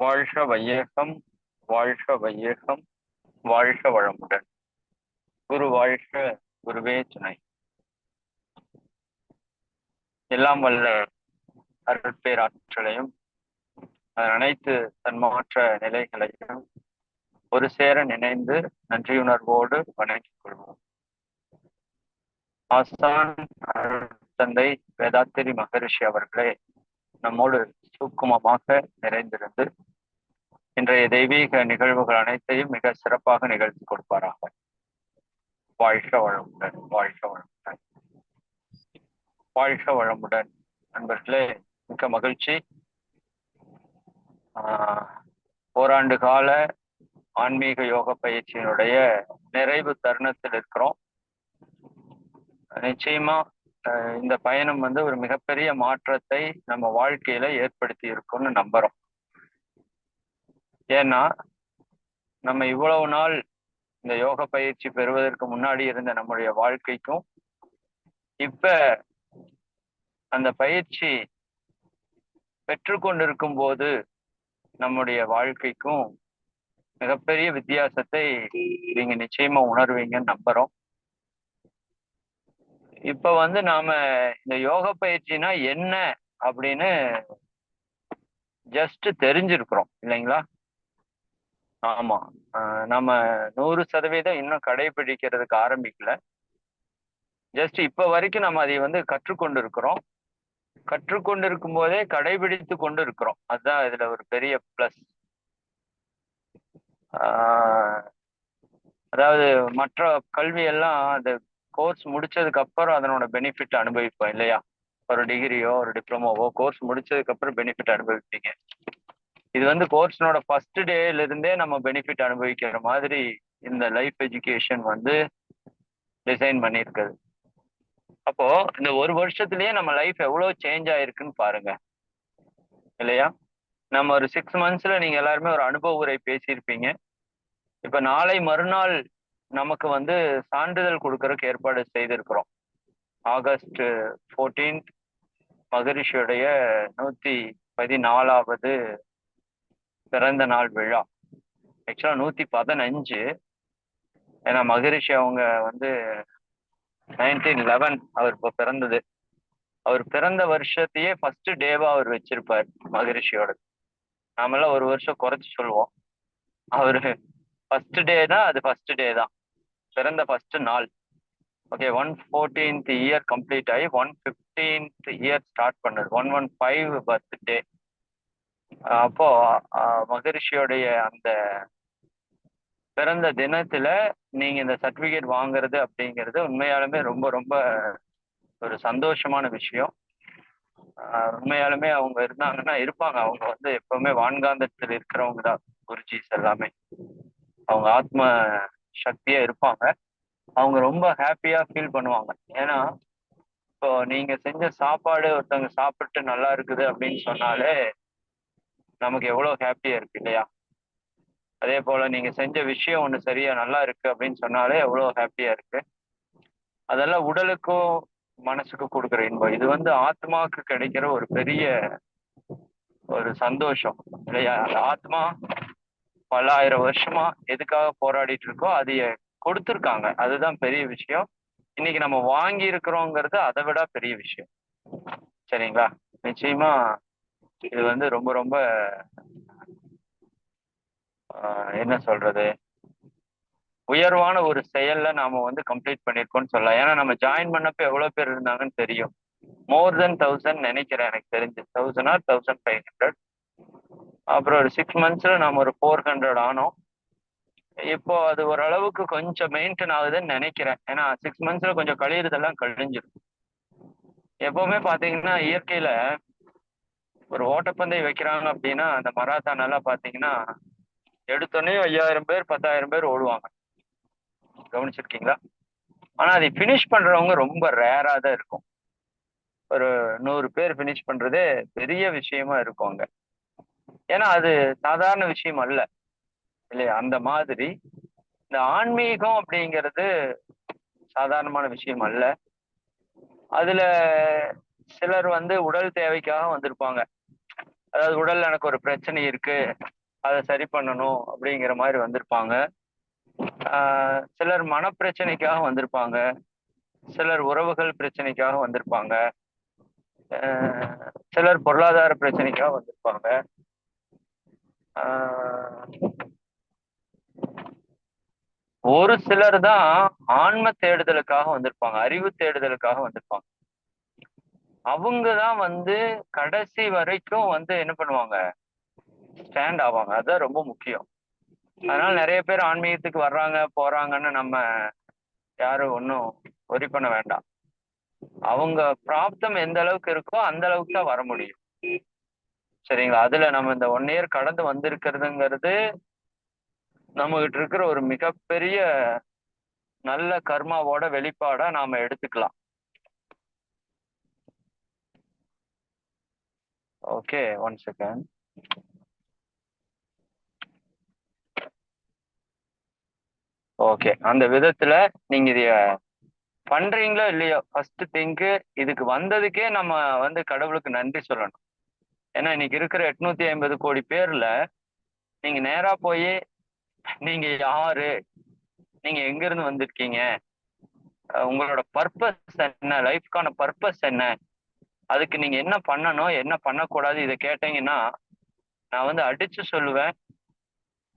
வாழ்க வையகம், வாழ்க வையகம், வாழ்க வளமுடன். குரு வாழ்க, குருவே துணை. எல்லாம் வல்ல அருட்பேராற்றலையும் அனைத்து தன்மாற்ற நிலைகளையும் ஒரு சேர நினைந்து நன்றியுணர்வோடு வணங்கிக் கொள்வோம். ஆசான் தந்தை வேதாத்திரி மகரிஷி அவர்களே நம்மோடு சூக்குமமாக நிறைந்திருந்து இன்றைய தெய்வீக நிகழ்வுகள் அனைத்தையும் மிக சிறப்பாக நிகழ்த்தி கொடுப்பாராக. வாழ்க வளமுடன், வாழ்க வளமுடன், வாழ்க வளமுடன். நண்பர்களே, மிக்க மகிழ்ச்சி. ஓராண்டு கால ஆன்மீக யோக பயிற்சியினுடைய நிறைவு தருணத்தில் இருக்கிறோம். நிச்சயமா இந்த பயணம் ஒரு மிகப்பெரிய மாற்றத்தை நம்ம வாழ்க்கையில ஏற்படுத்தி இருக்கும்னு நம்புறோம். ஏன்னா நம்ம இவ்வளவு நாள் இந்த யோக பயிற்சி பெறுவதற்கு முன்னாடி இருந்த நம்முடைய வாழ்க்கைக்கும் இப்ப அந்த பயிற்சி பெற்றுக்கொண்டிருக்கும் போது நம்முடைய வாழ்க்கைக்கும் மிகப்பெரிய வித்தியாசத்தை நீங்க நிச்சயமா உணர்வீங்கன்னு நம்புறோம். இப்ப நாம இந்த யோக பயிற்சினா என்ன அப்படின்னு ஜஸ்ட் தெரிஞ்சிருக்கிறோம் இல்லைங்களா? ஆமா, நம்ம 100% இன்னும் கடைபிடிக்கிறதுக்கு ஆரம்பிக்கல. ஜஸ்ட் இப்ப வரைக்கும் நம்ம அதை கற்றுக்கொண்டு இருக்கிறோம். கற்றுக்கொண்டிருக்கும் போதே கடைபிடித்து கொண்டு இருக்கிறோம். அதுதான் இதுல ஒரு பெரிய பிளஸ். அதாவது மற்ற கல்வி எல்லாம் அந்த கோர்ஸ் முடிச்சதுக்கு அப்புறம் அதனோட பெனிஃபிட் அனுபவிப்போம் இல்லையா? ஒரு டிகிரியோ ஒரு டிப்ளமோவோ கோர்ஸ் முடிச்சதுக்கு அப்புறம் பெனிஃபிட் அனுபவிப்பீங்க. இது கோர்ஸ்னோட ஃபர்ஸ்ட் டேல இருந்தே நம்ம பெனிஃபிட் அனுபவிக்கிற மாதிரி இந்த லைஃப் எஜுகேஷன் டிசைன் பண்ணியிருக்குது. அப்போ இந்த ஒரு வருஷத்துலயே நம்ம லைஃப் எவ்வளவு சேஞ்ச் ஆயிருக்குன்னு பாருங்க இல்லையா? நம்ம ஒரு 6 monthsல நீங்க எல்லாருமே ஒரு அனுபவ உரை பேசியிருப்பீங்க. இப்ப நாளை மறுநாள் நமக்கு சான்றிதழ் கொடுக்கறதுக்கு ஏற்பாடு செய்திருக்கிறோம். ஆகஸ்ட் 14 மகரிஷியுடைய 114வது பிறந்த நாள் விழா. ஆக்சுவலா 115. ஏன்னா மகரிஷி அவங்க 1911 அவர் இப்போ பிறந்தது. அவர் பிறந்த வருஷத்தையே ஃபர்ஸ்ட் டேவா அவர் வச்சிருப்பார் மகரிஷியோட. நாமெல்லாம் ஒரு வருஷம் குறைச்சு சொல்லுவோம். அவரு ஃபர்ஸ்ட் டே தான், அது ஃபர்ஸ்ட் டே தான், பிறந்த ஃபர்ஸ்ட் நாள். ஓகே, 114th இயர் கம்ப்ளீட் ஆகி 115th இயர் ஸ்டார்ட் பண்ணது. 115 பர்த்டே. அப்போ மகரிஷியோடைய அந்த பிறந்த தினத்துல நீங்க இந்த சர்டிபிகேட் வாங்குறது அப்படிங்கிறது உண்மையாலுமே ரொம்ப ரொம்ப ஒரு சந்தோஷமான விஷயம். உண்மையாலுமே அவங்க இருந்தாங்கன்னா இருப்பாங்க. அவங்க எப்பவுமே வான்காந்தத்தில் இருக்கிறவங்க தான் குருஜிஸ் எல்லாமே. அவங்க ஆத்ம சக்தியா இருப்பாங்க. அவங்க ரொம்ப ஹாப்பியா ஃபீல் பண்ணுவாங்க. ஏன்னா இப்போ நீங்க செஞ்ச சாப்பாடு ஒருத்தவங்க சாப்பிட்டு நல்லா இருக்குது அப்படின்னு சொன்னாலே நமக்கு எவ்வளவு ஹாப்பியா இருக்கு இல்லையா? அதே போல நீங்க செஞ்ச விஷயம் ஒண்ணு சரியா நல்லா இருக்கு அப்படின்னு சொன்னாலே எவ்வளவு ஹாப்பியா இருக்கு. அதெல்லாம் உடலுக்கும் மனசுக்கு கொடுக்குற இன்பம். இது ஆத்மாவுக்கு கிடைக்கிற ஒரு பெரிய ஒரு சந்தோஷம் இல்லையா? அந்த ஆத்மா பல ஆயிரம் வருஷமா எதுக்காக போராடிட்டு இருக்கோ அதைய கொடுத்துருக்காங்க. அதுதான் பெரிய விஷயம். இன்னைக்கு நம்ம வாங்கி இருக்கிறோங்கிறது அதை விட பெரிய விஷயம். சரிங்களா? நிச்சயமா இது ரொம்ப ரொம்ப என்ன சொல்றது, உயர்வான ஒரு செயல்ல நாம கம்ப்ளீட் பண்ணிருக்கோம்னு சொல்லலாம். ஏன்னா நம்ம ஜாயின் பண்ணப்ப எவ்வளவு பேர் இருந்தாங்கன்னு தெரியும். மோர் தென் 1000 நினைக்கிறேன், எனக்கு தெரிஞ்சு 1000 or 1500. அப்புறம் ஒரு 6 monthsல நாம ஒரு 400 ஆனோம். இப்போ அது ஓரளவுக்கு கொஞ்சம் மெயின்டைன் ஆகுதுன்னு நினைக்கிறேன். ஏன்னா 6 monthsல கொஞ்சம் கழியுறதெல்லாம் கழிஞ்சிடும். எப்பவுமே பாத்தீங்கன்னா இயற்கையில ஒரு ஓட்டப்பந்தயம் வைக்கிறாங்க அப்படின்னா அந்த மராத்தான் எல்லாம் பாத்தீங்கன்னா எடுத்தோடனே 5000 பேர் 10,000 பேர் ஓடுவாங்க. கவனிச்சிருக்கீங்களா? ஆனா அதை பினிஷ் பண்றவங்க ரொம்ப ரேரா தான் இருக்கும். ஒரு 100 பேர் பினிஷ் பண்றதே பெரிய விஷயமா இருக்கும் அங்க. ஏன்னா அது சாதாரண விஷயம் அல்ல இல்லையா? அந்த மாதிரி இந்த ஆன்மீகம் அப்படிங்கிறது சாதாரணமான விஷயம் அல்ல. அதுல சிலர் உடல் தேவைக்காக வந்திருப்பாங்க. அதாவது உடல்ல எனக்கு ஒரு பிரச்சனை இருக்கு, அதை சரி பண்ணணும் அப்படிங்கிற மாதிரி வந்திருப்பாங்க. சிலர் மனப்பிரச்சனைக்காக வந்திருப்பாங்க, சிலர் உறவுகள் பிரச்சனைக்காக வந்திருப்பாங்க, சிலர் பொருளாதார பிரச்சனைக்காக வந்திருப்பாங்க. ஒரு சிலர் தான் ஆன்ம தேடுதலுக்காக வந்திருப்பாங்க, அறிவு தேடுதலுக்காக வந்திருப்பாங்க. அவங்க தான் வந்து கடைசி வரைக்கும் வந்து என்ன பண்ணுவாங்க, ஸ்டாண்ட் ஆவாங்க. அதுதான் ரொம்ப முக்கியம். அதனால நிறைய பேர் ஆன்மீகத்துக்கு வர்றாங்க போறாங்கன்னு நம்ம யாரும் ஒன்றும் ஒரி பண்ண வேண்டாம். அவங்க பிராப்தம் எந்த அளவுக்கு இருக்கோ அந்த அளவுக்கு தான் வர முடியும். சரிங்களா? அதுல நம்ம இந்த 1 இயர் கடந்து வந்திருக்கிறதுங்கிறது நம்ம கிட்ட இருக்கிற ஒரு மிகப்பெரிய நல்ல கர்மாவோட வெளிப்பாடா நாம எடுத்துக்கலாம். Okay, 1 second. ஓகே, அந்த விதத்துல நீங்க இதைய பண்றீங்களோ இல்லையோ, ஃபர்ஸ்ட் திங்க் இதுக்கு வந்ததுக்கே நம்ம வந்து கடவுளுக்கு நன்றி சொல்லணும். ஏன்னா இன்னைக்கு இருக்கிற 850 கோடி பேர்ல நீங்க நேரா போய் நீங்க யாரு, நீங்க எங்க இருந்து வந்திருக்கீங்க, உங்களோட பர்பஸ் என்ன, லைஃப்கான பர்பஸ் என்ன, அதுக்கு நீங்க என்ன பண்ணணும் என்ன பண்ணக்கூடாது, இதை கேட்டீங்கன்னா நான் வந்து அடிச்சு சொல்லுவேன்,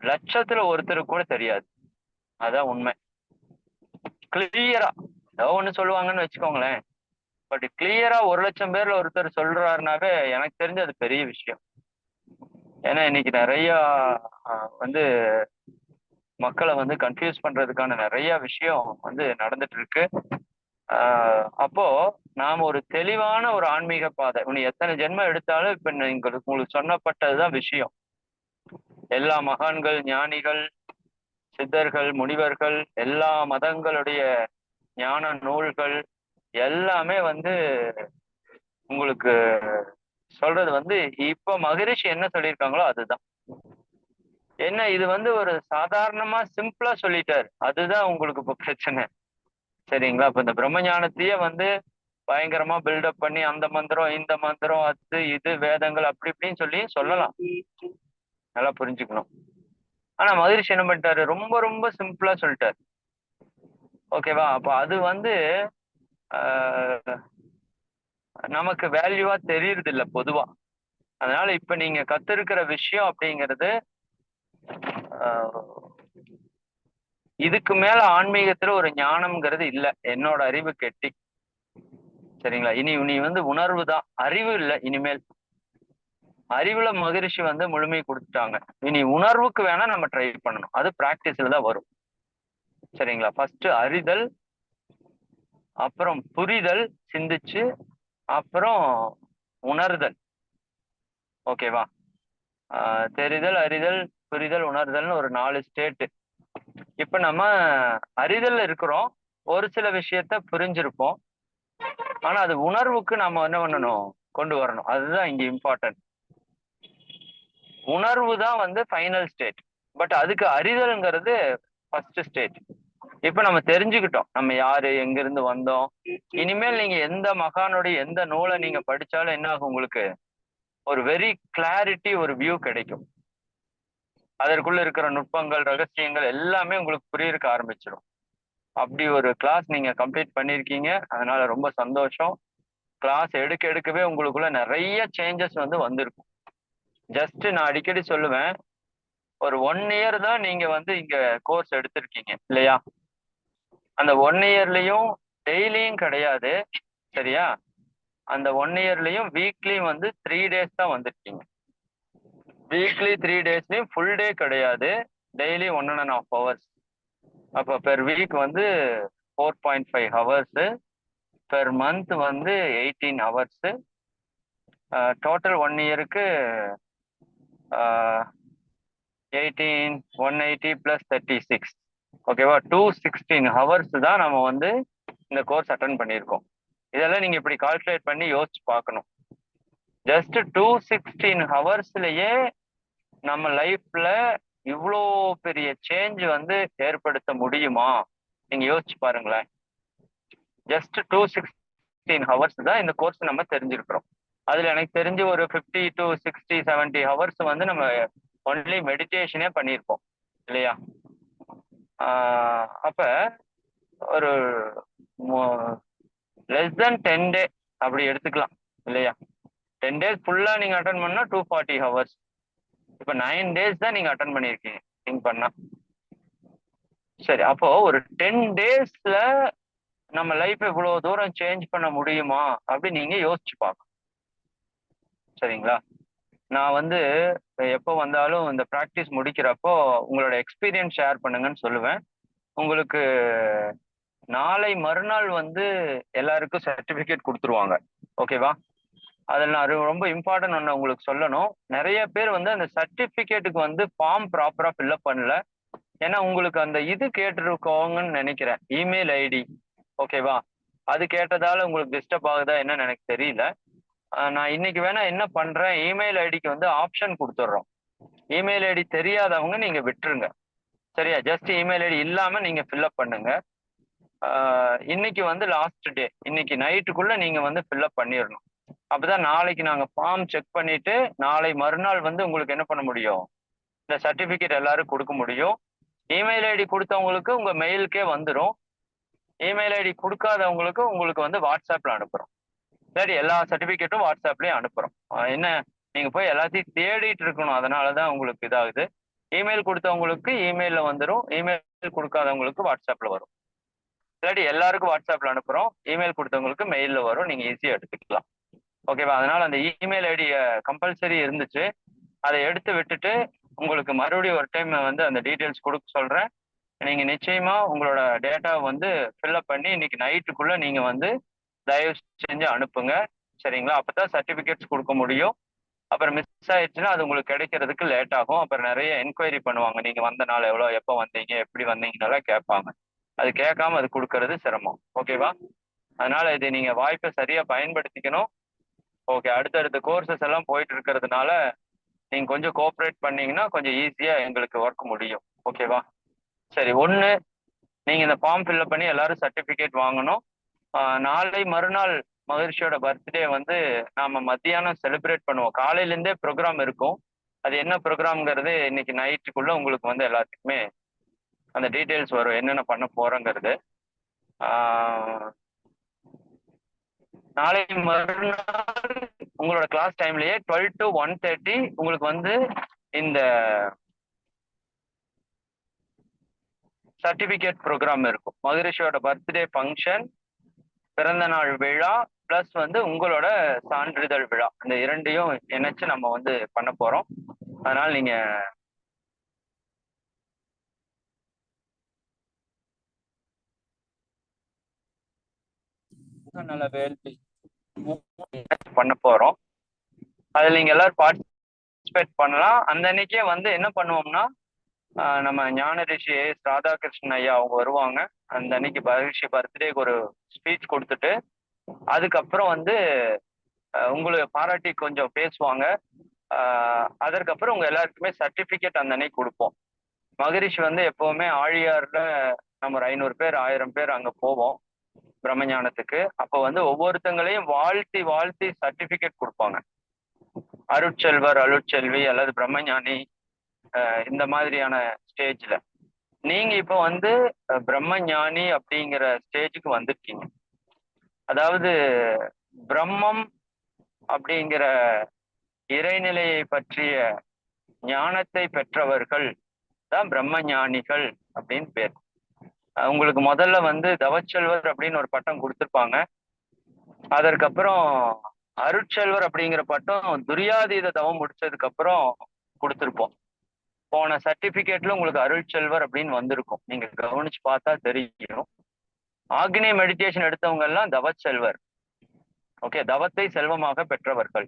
லட்சத்துல ஒருத்தருக்கு கூட தெரியாது. அதான் உண்மை. கிளியரா ஏதோ ஒண்ணு சொல்லுவாங்கன்னு வச்சுக்கோங்களேன், பட் கிளியரா 1,00,000 பேர்ல ஒருத்தர் சொல்றாருனாவே எனக்கு தெரிஞ்சு அது பெரிய விஷயம். ஏன்னா இன்னைக்கு நிறைய வந்து மக்களை வந்து கன்ஃபியூஸ் பண்றதுக்கான நிறைய விஷயம் வந்து நடந்துட்டு இருக்கு. அப்போ நாம ஒரு தெளிவான ஒரு ஆன்மீக பாதை, உனி எத்தனை ஜென்மம் எடுத்தாலும் இப்ப உங்களுக்கு சொன்னப்பட்டதுதான் விஷயம். எல்லா மகான்கள், ஞானிகள், சித்தர்கள், முனிவர்கள், எல்லா மதங்களுடைய ஞான நூல்கள் எல்லாமே வந்து உங்களுக்கு சொல்றது வந்து இப்ப மகரிஷி என்ன சொல்லியிருக்காங்களோ அதுதான். என்ன இது வந்து ஒரு சாதாரணமா சிம்பிளா சொல்லிட்டாரு, அதுதான் உங்களுக்கு இப்ப பிரச்சனை. சரிங்களா? இப்ப இந்த பிரம்ம ஞானத்தையே வந்து பயங்கரமா பில்டப் பண்ணி அந்த மந்திரம் இந்த மந்திரம் அது இது வேதங்கள் அப்படி இப்படின்னு சொல்லி சொல்லலாம், நல்லா புரிஞ்சுக்கணும். ஆனா மகரிஷி என்ன பண்ணிட்டாரு, ரொம்ப ரொம்ப சிம்பிளா சொல்லிட்டாரு. ஓகேவா? அப்ப அது வந்து நமக்கு வேல்யூவா தெரியறது இல்லை பொதுவா. அதனால இப்ப நீங்க கத்திருக்கிற விஷயம் அப்படிங்கிறது இதுக்கு மேல ஆன்மீகத்துல ஒரு ஞானம்ங்கிறது இல்ல, என்னோட அறிவு கெட்டி. சரிங்களா? இனி வந்து உணர்வு தான், அறிவு இல்லை இனிமேல். அறிவுல மகரிஷி வந்து முழுமை கொடுத்துட்டாங்க. இனி உணர்வுக்கு வேணா நம்ம ட்ரை பண்ணணும், அது பிராக்டிஸ்ல தான் வரும். சரிங்களா? ஃபர்ஸ்ட் அறிதல், அப்புறம் புரிதல் சிந்திச்சு, அப்புறம் உணர்தல். ஓகேவா? தெரிதல், அறிதல், புரிதல், உணர்தல்னு ஒரு 4 ஸ்டேட். இப்ப நம்ம அறிதல் இருக்கிறோம், ஒரு சில விஷயத்த புரிஞ்சிருப்போம், ஆனா அது உணர்வுக்கு நம்ம என்ன பண்ணணும், கொண்டு வரணும். அதுதான் இங்க இம்பார்ட்டன்ட். உணர்வு தான் வந்து ஃபைனல் ஸ்டேட், பட் அதுக்கு அறிதல்ங்கிறது ஃபர்ஸ்ட் ஸ்டேட். இப்ப நம்ம தெரிஞ்சுக்கிட்டோம் நம்ம யாரு, எங்க இருந்து வந்தோம். இனிமேல் நீங்க எந்த மகானுடைய எந்த நூலை நீங்க படிச்சாலும் என்ன ஆகும், உங்களுக்கு ஒரு வெரி கிளாரிட்டி, ஒரு வியூ கிடைக்கும். அதற்குள்ள இருக்கிற நுட்பங்கள், ரகசியங்கள் எல்லாமே உங்களுக்கு புரியிருக்க ஆரம்பிச்சிடும். அப்படி ஒரு கிளாஸ் நீங்க கம்ப்ளீட் பண்ணியிருக்கீங்க, அதனால ரொம்ப சந்தோஷம். கிளாஸ் எடுக்க எடுக்கவே உங்களுக்குள்ள நிறைய சேஞ்சஸ் வந்து வந்திருக்கும். ஜஸ்ட் நான் அடிக்கடி சொல்லுவேன், ஒரு 1 இயர் தான் நீங்க வந்து இங்க கோர்ஸ் எடுத்திருக்கீங்க இல்லையா? அந்த 1 இயர்லயும் டெய்லியும் கிடையாது, சரியா? அந்த 1 இயர்லயும் வீக்லியும் வந்து 3 டேஸ் தான் வந்திருக்கீங்க. வீக்லி 3 டேஸ்லயும் ஃபுல் டே கிடையாது, டெய்லி 1.5 ஹவர்ஸ். அப்போ பெர் வீக் வந்து 4.5 ஹவர்ஸ், பெர் மந்த் வந்து 18 ஹவர்ஸ். டோட்டல் 1 இயருக்கு 18 180 + 36, ஓகேவா? 216 ஹவர்ஸ் தான் நம்ம வந்து இந்த கோர்ஸ் அட்டன் பண்ணியிருக்கோம். இதெல்லாம் நீங்க இப்படி கால்குலேட் பண்ணி யோசிச்சு பார்க்கணும். ஜஸ்ட் 216 ஹவர்ஸ்லயே நம்ம லைஃப்ல இவ்வளோ பெரிய சேஞ்ச் வந்து ஏற்படுத்த முடியுமா? நீங்க யோசிச்சு பாருங்களேன். ஜஸ்ட் 216 ஹவர்ஸ் தான் இந்த கோர்ஸ் நம்ம தெரிஞ்சிருக்கிறோம். அதுல எனக்கு தெரிஞ்சு ஒரு 50 to 60 70 ஹவர்ஸ் வந்து நம்ம ஒன்லி மெடிடேஷனே பண்ணியிருப்போம் இல்லையா? அப்ப ஒரு லெஸ் தென் 10 டே அப்படி எடுத்துக்கலாம் இல்லையா? 10 days ஃபுல்லா நீங்க அட்டன் பண்ணா 240 ஹவர்ஸ். இப்ப 9 days தான் நீங்க அட்டன் பண்ணியிருக்கீங்க திங்க் பண்ணா. சரி, அப்போ ஒரு 10 daysல நம்ம லைஃப் இவ்வளவு தூரம் சேஞ்ச் பண்ண முடியுமா அப்படி நீங்க யோசிச்சு பார்க்கணும். சரிங்களா? நான் வந்து எப்போ வந்தாலும் இந்த ப்ராக்டிஸ் முடிக்கிறப்போ உங்களோட எக்ஸ்பீரியன்ஸ் ஷேர் பண்ணுங்கன்னு சொல்லுவேன். உங்களுக்கு நாளை மறுநாள் வந்து எல்லாருக்கும் சர்டிபிகேட் கொடுத்துருவாங்க. ஓகேவா? அதில் நான் ரொம்ப இம்பார்ட்டன்ட் ஒன்று உங்களுக்கு சொல்லணும். நிறைய பேர் வந்து அந்த சர்டிபிகேட்டுக்கு வந்து ஃபார்ம் ப்ராப்பரா ஃபில்அப் பண்ணல. ஏன்னா உங்களுக்கு அந்த இது கேட்டிருக்கோங்கன்னு நினைக்கிறேன், இமெயில் ஐடி. ஓகேவா? அது கேட்டதால உங்களுக்கு டிஸ்டர்ப் ஆகுதா என்னன்னு எனக்கு தெரியல. நான் இன்னைக்கு வேணா என்ன பண்றேன், இமெயில் ஐடிக்கு வந்து ஆப்ஷன் கொடுத்துட்றோம். இமெயில் ஐடி தெரியாதவங்க நீங்க விட்டுருங்க. சரியா? ஜஸ்ட் இமெயில் ஐடி இல்லாம நீங்க ஃபில்அப் பண்ணுங்க. இன்னைக்கு வந்து லாஸ்ட் டே, இன்னைக்கு நைட்டுக்குள்ள நீங்க வந்து ஃபில்அப் பண்ணிடணும். அப்பதான் நாளைக்கு நாங்க ஃபார்ம் செக் பண்ணிட்டு நாளை மறுநாள் வந்து உங்களுக்கு என்ன பண்ண முடியும், இந்த சர்டிபிகேட் எல்லாரும் கொடுக்க முடியும். இமெயில் ஐடி கொடுத்தவங்களுக்கு உங்க மெயிலுக்கே வந்துடும். இமெயில் ஐடி கொடுக்காதவங்களுக்கு உங்களுக்கு வந்து வாட்ஸ்அப்ல அனுப்புறோம். சரி, எல்லா சர்டிபிகேட்டும் வாட்ஸ்அப்லயும் அனுப்புறோம். என்ன, நீங்க போய் எல்லாத்தையும் தேடிட்டு இருக்கணும். அதனாலதான் உங்களுக்கு இதாகுது. இமெயில் கொடுத்தவங்களுக்கு இமெயில்ல வந்துடும், இமெயில் கொடுக்காதவங்களுக்கு வாட்ஸ்அப்ல வரும். இல்லாட்டி எல்லாருக்கும் வாட்ஸ்அப்ல அனுப்புறோம், இமெயில் கொடுத்தவங்களுக்கு மெயில்ல வரும். நீங்க ஈஸியா எடுத்துக்கலாம். ஓகேவா? அதனால அந்த இமெயில் ஐடி கம்பல்சரி இருந்துச்சு. அதை எடுத்து விட்டுட்டு உங்களுக்கு மறுபடியும் ஒரு டைம் வந்து அந்த டீட்டெயில்ஸ் கொடுக்க சொல்றேன். நீங்க நிச்சயமா உங்களோட டேட்டாவை வந்து ஃபில்அப் பண்ணி இன்னைக்கு நைட்டுக்குள்ள நீங்க வந்து தயவு செஞ்சு அனுப்புங்க. சரிங்களா? அப்பதான் சர்டிபிகேட்ஸ் கொடுக்க முடியும். அப்புறம் மிஸ் ஆயிடுச்சுன்னா அது உங்களுக்கு கிடைக்கிறதுக்கு லேட் ஆகும். அப்புறம் நிறைய என்கொயரி பண்ணுவாங்க, நீங்க வந்த நாள் எவ்வளோ, எப்போ வந்தீங்க, எப்படி வந்தீங்கன்னெல்லாம் கேட்பாங்க. அது கேட்காம அது கொடுக்கறது சிரமம். ஓகேவா? அதனால இது நீங்க வாய்ப்பை சரியா பயன்படுத்திக்கணும். ஓகே, அடுத்தடுத்த கோர்சஸ் எல்லாம் போயிட்டு இருக்கிறதுனால நீங்க கொஞ்சம் கோஆப்ரேட் பண்ணீங்கன்னா கொஞ்சம் ஈஸியா எங்களுக்கு ஒர்க் முடியும். ஓகேவா? சரி, ஒன்று, நீங்க இந்த ஃபார்ம் ஃபில்அப் பண்ணி எல்லாரும் சர்டிபிகேட் வாங்கணும். நாளை மறுநாள் மகரிஷியோட பர்த்டே வந்து நாம மத்தியானம் செலிப்ரேட் பண்ணுவோம். காலையில இருந்தே ப்ரோக்ராம் இருக்கும். அது என்ன ப்ரோக்ராம்ங்கிறது இன்னைக்கு நைட்டுக்குள்ள உங்களுக்கு வந்து எல்லாத்துக்குமே அந்த டீட்டெயில்ஸ் வரும், என்னென்ன பண்ண போறோங்கிறது. நாளை மறுநாள் உங்களோட கிளாஸ் டைம்லயே 12 to 1:30 உங்களுக்கு வந்து இந்த சர்டிபிகேட் ப்ரோக்ராம் இருக்கும். மகரிஷியோட பர்த்டே ஃபங்க்ஷன், பிறந்த நாள் விழா, பிளஸ் வந்து உங்களோட சான்றிதழ் விழா, இந்த இரண்டையும் இணைச்சு நம்ம வந்து பண்ண போறோம். அதனால நீங்க நல்ல வேள்வி பண்ண போறோம். அதுல நீங்க எல்லாரும் பார்ட்டிசிபேட் பண்ணலாம். அந்த அன்னைக்கே வந்து என்ன பண்ணுவோம்னா, நம்ம ஞான ரிஷி ராதாகிருஷ்ணன் ஐயா அவங்க வருவாங்க. அந்த அன்னைக்கு மகரிஷி பர்த்டேக்கு ஒரு ஸ்பீச் கொடுத்துட்டு அதுக்கப்புறம் வந்து உங்களுக்கு பாராட்டி கொஞ்சம் பேசுவாங்க. அதற்கப்புறம் உங்க எல்லாருக்குமே சர்டிபிகேட் அந்த அன்னைக்கு கொடுப்போம். மகரிஷி வந்து எப்பவுமே ஆழியார்ல நம்ம ஒரு 500 பேர் 1000 பேர் அங்க போவோம் பிரம்மஞானத்துக்கு. அப்போ வந்து ஒவ்வொருத்தங்களையும் வாழ்த்தி வாழ்த்தி சர்டிபிகேட் கொடுப்பாங்க. அருட்செல்வர், அருட்செல்வி அல்லது பிரம்மஞானி, இந்த மாதிரியான ஸ்டேஜ்ல நீங்க இப்போ வந்து பிரம்மஞானி அப்படிங்கிற ஸ்டேஜுக்கு வந்துருக்கீங்க. அதாவது பிரம்மம் அப்படிங்கிற இறைநிலையை பற்றிய ஞானத்தை பெற்றவர்கள் தான் பிரம்ம ஞானிகள் அப்படின்னு பேர். உங்களுக்கு முதல்ல வந்து தவச்செல்வர் அப்படின்னு ஒரு பட்டம் கொடுத்துருப்பாங்க. அதற்கப்புறம் அருட்செல்வர் அப்படிங்கிற பட்டம் துரியாதீத தவம் முடிச்சதுக்கு அப்புறம் கொடுத்துருப்போம். போன சர்டிபிகேட்ல உங்களுக்கு அருட்செல்வர் அப்படின்னு வந்திருக்கும், நீங்க கவனிச்சு பார்த்தா தெரியும். ஆக்னேய மெடிடேஷன் எடுத்தவங்க எல்லாம் தவச்செல்வர். ஓகே, தவத்தை செல்வமாக பெற்றவர்கள்.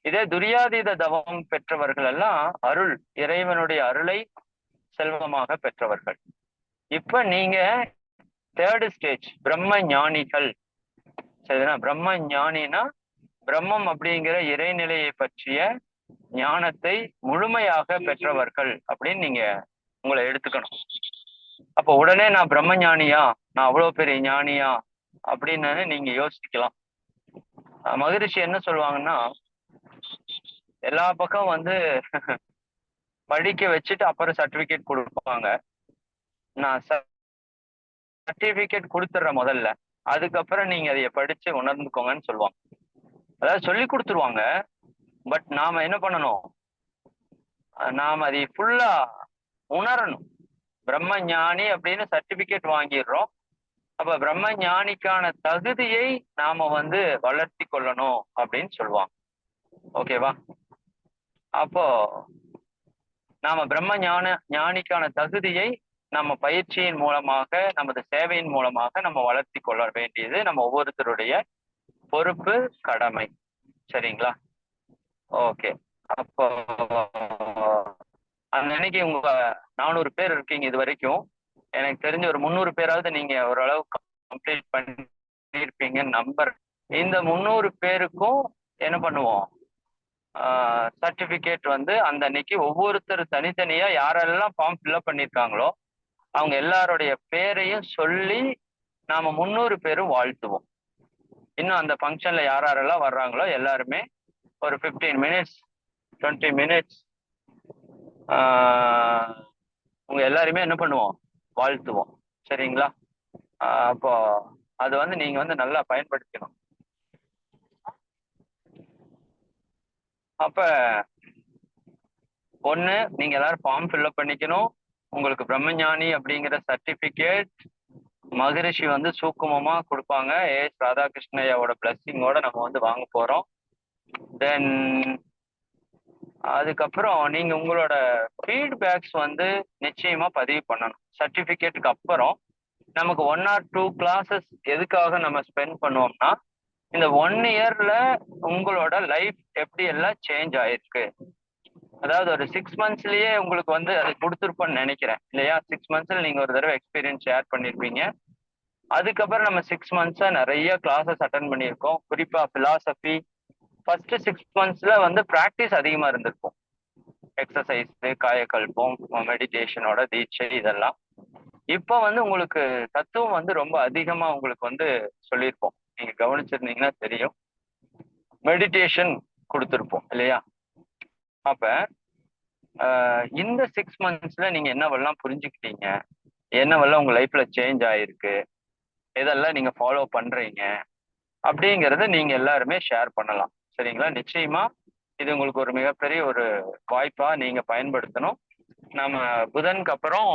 இதே துரியாதீத தவம் பெற்றவர்கள் எல்லாம் அருள், இறைவனுடைய அருளை செல்வமாக பெற்றவர்கள். இப்ப நீங்க தேர்டு ஸ்டேஜ் பிரம்ம ஞானிகள். சரிங்களா? பிரம்ம ஞானினா பிரம்மம் அப்படிங்கிற இறைநிலையை பற்றிய ஞானத்தை முழுமையாக பெற்றவர்கள் அப்படின்னு நீங்க உங்களை எடுத்துக்கணும். அப்போ உடனே நான் பிரம்ம ஞானியா, நான் அவ்வளவு பெரிய ஞானியா அப்படின்னு நீங்க யோசிக்கலாம். மகரிஷி என்ன சொல்லுவாங்கன்னா, எல்லா பக்கம் வந்து படிக்க வச்சுட்டு அப்புறம் சர்டிபிகேட் கொடுப்பாங்க. நான் சர்டிபிகேட் கொடுத்துட்றேன் முதல்ல, அதுக்கப்புறம் நீங்க அதைய படிச்சு உணர்ந்துக்கோங்கன்னு சொல்லுவாங்க. அதாவது சொல்லி கொடுத்துருவாங்க, பட் நாம என்ன பண்ணணும், நாம அதை ஃபுல்லா உணரணும். பிரம்ம ஞானி அப்படின்னு சர்டிபிகேட் வாங்கிடுறோம். அப்ப பிரம்ம ஞானிக்கான தகுதியை நாம வந்து வளர்த்தி கொள்ளணும் அப்படின்னு சொல்லுவாங்க. ஓகேவா? அப்போ நாம பிரம்ம ஞானிக்கான தகுதியை நம்ம பயிற்சியின் மூலமாக, நமது சேவையின் மூலமாக நம்ம வளர்த்தி கொள்ள வேண்டியது நம்ம ஒவ்வொருத்தருடைய பொறுப்பு, கடமை. சரிங்களா? ஓகே. அப்போ அன்னைக்கு உங்க 400 பேர் இருக்கீங்க இது வரைக்கும். எனக்கு தெரிஞ்ச ஒரு 300 பேராவது நீங்க ஓரளவு கம்ப்ளீட் பண்ணிருப்பீங்கன்னு நம்புறேன். இந்த 300 பேருக்கும் என்ன பண்ணுவோம், சர்டிபிகேட் வந்து அந்த அன்னைக்கு ஒவ்வொருத்தர் தனித்தனியா யாரெல்லாம் ஃபார்ம் ஃபில்அப் பண்ணிருக்காங்களோ அவங்க எல்லாருடைய பேரையும் சொல்லி நாம 300 பேரும் வாழ்த்துவோம். இன்னும் அந்த ஃபங்க்ஷன்ல யாரெல்லாம் வர்றாங்களோ எல்லாருமே ஒரு 15 மினிட்ஸ் 20 மினிட்ஸ் உங்க எல்லாருமே என்ன பண்ணுவோம், வாழ்த்துவோம். சரிங்களா? அப்போ அது வந்து நீங்க வந்து நல்லா பயன்படுத்தணும். அப்ப ஒண்ணு, நீங்க எல்லாரும் ஃபார்ம் ஃபில்அப் பண்ணிக்கணும். உங்களுக்கு பிரம்மஞானி அப்படிங்கிற சர்டிபிகேட் மகரிஷி வந்து சூக்குமமா கொடுப்பாங்க. ஏஎஸ் ராதாகிருஷ்ணய்யாவோட பிளஸ்ஸிங்கோட நம்ம வந்து வாங்க போறோம். தென் அதுக்கப்புறம் நீங்க உங்களோட ஃபீட்பேக்ஸ் வந்து நிச்சயமா பதிவு பண்ணணும். சர்டிபிகேட்டுக்கு அப்புறம் நமக்கு 1 or 2 கிளாஸஸ் எதுக்காக நம்ம ஸ்பெண்ட் பண்ணுவோம்னா, இந்த 1 இயர்ல உங்களோட லைஃப் எப்படி எல்லாம் சேஞ்ச் ஆயிருக்கு. அதாவது ஒரு 6 மந்த்ஸ்லயே உங்களுக்கு வந்து அது கொடுத்துருப்போன்னு நினைக்கிறேன் இல்லையா? 6 மந்த்ஸ்ல நீங்க ஒரு தடவை எக்ஸ்பீரியன்ஸ் ஷேர் பண்ணிருப்பீங்க. அதுக்கப்புறம் நம்ம 6 மந்த்ஸா நிறைய கிளாஸஸ் அட்டன் பண்ணியிருக்கோம். குறிப்பா பிலாசபி ஃபர்ஸ்ட் 6 மந்த்ஸ்ல வந்து ப்ராக்டிஸ் அதிகமா இருந்திருக்கும். எக்ஸசைஸ், காயக்கல்பம், மெடிடேஷனோட தீட்சை இதெல்லாம். இப்போ வந்து உங்களுக்கு தத்துவம் வந்து ரொம்ப அதிகமா உங்களுக்கு வந்து சொல்லியிருப்போம். நீங்க கவனிச்சிருந்தீங்கன்னா தெரியும். மெடிடேஷன் கொடுத்துருப்போம் இல்லையா? அப்ப இந்த 6 மந்த்ஸ்ல நீங்க என்னவெல்லாம் புரிஞ்சுக்கிட்டீங்க, என்னவெல்லாம் உங்க லைஃப்ல சேஞ்ச் ஆயிருக்கு, இதெல்லாம் நீங்க ஃபாலோ பண்றீங்க அப்படிங்கிறத நீங்க எல்லாருமே ஷேர் பண்ணலாம். சரிங்களா? நிச்சயமா இது உங்களுக்கு ஒரு மிகப்பெரிய ஒரு வாய்ப்பா நீங்க பயன்படுத்தணும். நம்ம புதனுக்கு அப்புறம்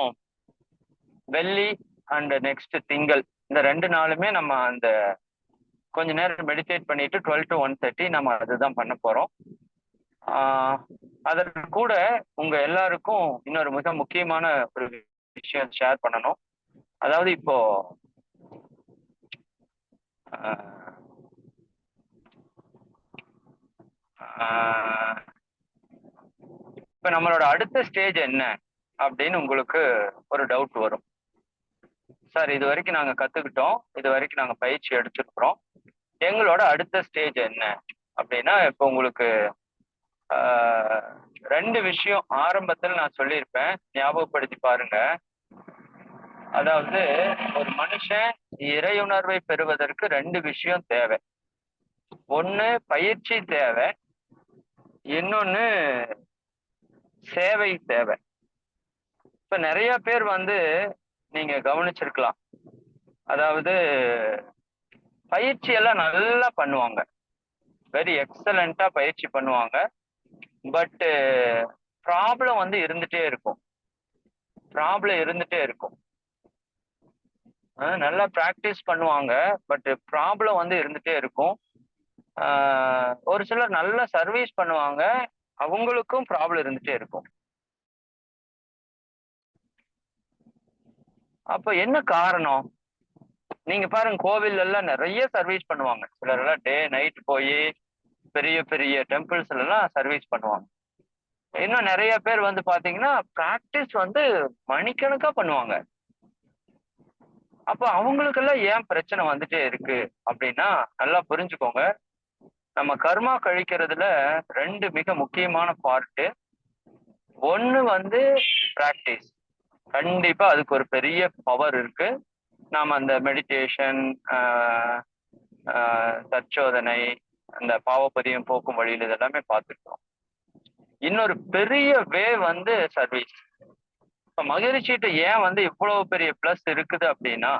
வெள்ளி அண்ட் நெக்ஸ்ட் திங்கள், இந்த 2 நாளுமே நம்ம அந்த கொஞ்ச நேரம் மெடிடேட் பண்ணிட்டு 12 to 1:30 நம்ம அதுதான் பண்ண போறோம். அதற்கு கூட உங்க எல்லாருக்கும் இன்னொரு மிக முக்கியமான ஒரு விஷயம் ஷேர் பண்ணணும். அதாவது இப்போ இப்ப நம்மளோட அடுத்த ஸ்டேஜ் என்ன அப்படின்னு உங்களுக்கு ஒரு டவுட் வரும். சார், இது வரைக்கும் நாங்க கத்துக்கிட்டோம், இது வரைக்கும் நாங்க பயிற்சி எடுத்துக்கிறோம், எங்களோட அடுத்த ஸ்டேஜ் என்ன அப்படின்னா, இப்போ உங்களுக்கு 2 விஷயம் ஆரம்பத்தில் நான் சொல்லியிருப்பேன், ஞாபகப்படுத்தி பாருங்க. அதாவது ஒரு மனுஷன் இறையுணர்வை பெறுவதற்கு 2 விஷயம் தேவை. ஒண்ணு பயிற்சி தேவை, இன்னொன்னு சேவை தேவை. இப்ப நிறைய பேர் வந்து நீங்க கவனிச்சிருக்கலாம், அதாவது பயிற்சி எல்லாம் நல்லா பண்ணுவாங்க, வெரி எக்ஸலண்டா பயிற்சி பண்ணுவாங்க. பட் ப்ராப்ளம் வந்து இருந்துட்டே இருக்கும். நல்லா பிராக்டிஸ் பண்ணுவாங்க, பட் ப்ராப்ளம் வந்து இருந்துட்டே இருக்கும். ஒரு சிலர் நல்லா சர்வீஸ் பண்ணுவாங்க, அவங்களுக்கும் ப்ராப்ளம் இருந்துட்டே இருக்கும். அப்ப என்ன காரணம்? நீங்க பாருங்க, கோவில் எல்லாம் நிறைய சர்வீஸ் பண்ணுவாங்க. சிலர் எல்லாம் டே நைட் போய் பெரிய பெரிய டெம்பிள்ஸ்ல எல்லாம் சர்வீஸ் பண்ணுவாங்க. இன்னும் நிறைய பேர் வந்து பாத்தீங்கன்னா பிராக்டிஸ் வந்து மணிக்கணக்கா பண்ணுவாங்க. அப்ப அவங்களுக்கெல்லாம் ஏன் பிரச்சனை வந்துட்டே இருக்கு அப்படின்னா, நல்லா புரிஞ்சுக்கோங்க. நம்ம கர்மா கழிக்கிறதுல 2 மிக முக்கியமான பார்ட்டு. ஒண்ணு வந்து பிராக்டிஸ். கண்டிப்பா அதுக்கு ஒரு பெரிய பவர் இருக்கு. நாம அந்த மெடிடேஷன், தற்சோதனை, அந்த பாவப்பதியும் போக்கும் வழியில் இதெல்லாமே பார்த்துருக்கோம். இன்னொரு பெரிய வே வந்து சர்வீஸ். இப்ப மகரிஷிகிட்ட ஏன் வந்து இவ்வளவு பெரிய பிளஸ் இருக்குது அப்படின்னா,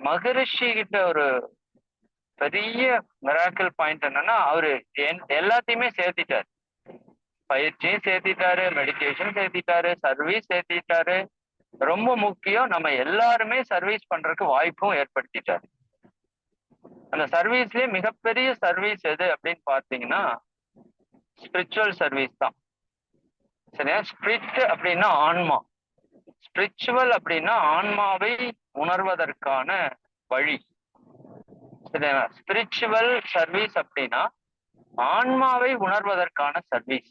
மகரிஷி கிட்ட ஒரு பெரிய மிராக்கிள் பாயிண்ட் என்னன்னா, அவரு எல்லாத்தையுமே சேர்த்திட்டாரு. பயிற்சியும் சேர்த்திட்டாரு, மெடிடேஷன் சேர்த்திட்டாரு, சர்வீஸ் சேர்த்திட்டாரு. ரொம்ப முக்கியம், நம்ம எல்லாருமே சர்வீஸ் பண்றதுக்கு வாய்ப்பும் ஏற்படுத்திட்டாரு. அந்த சர்வீஸ்லயே மிகப்பெரிய சர்வீஸ் எது அப்படின்னு பாத்தீங்கன்னா ஸ்பிரிச்சுவல் சர்வீஸ் தான். சரியா? ஸ்பிரிட் அப்படின்னா ஆன்மா, ஸ்பிரிச்சுவல் அப்படின்னா ஆன்மாவை உணர்வதற்கான வழி. சரியா? ஸ்பிரிச்சுவல் சர்வீஸ் அப்படின்னா ஆன்மாவை உணர்வதற்கான சர்வீஸ்.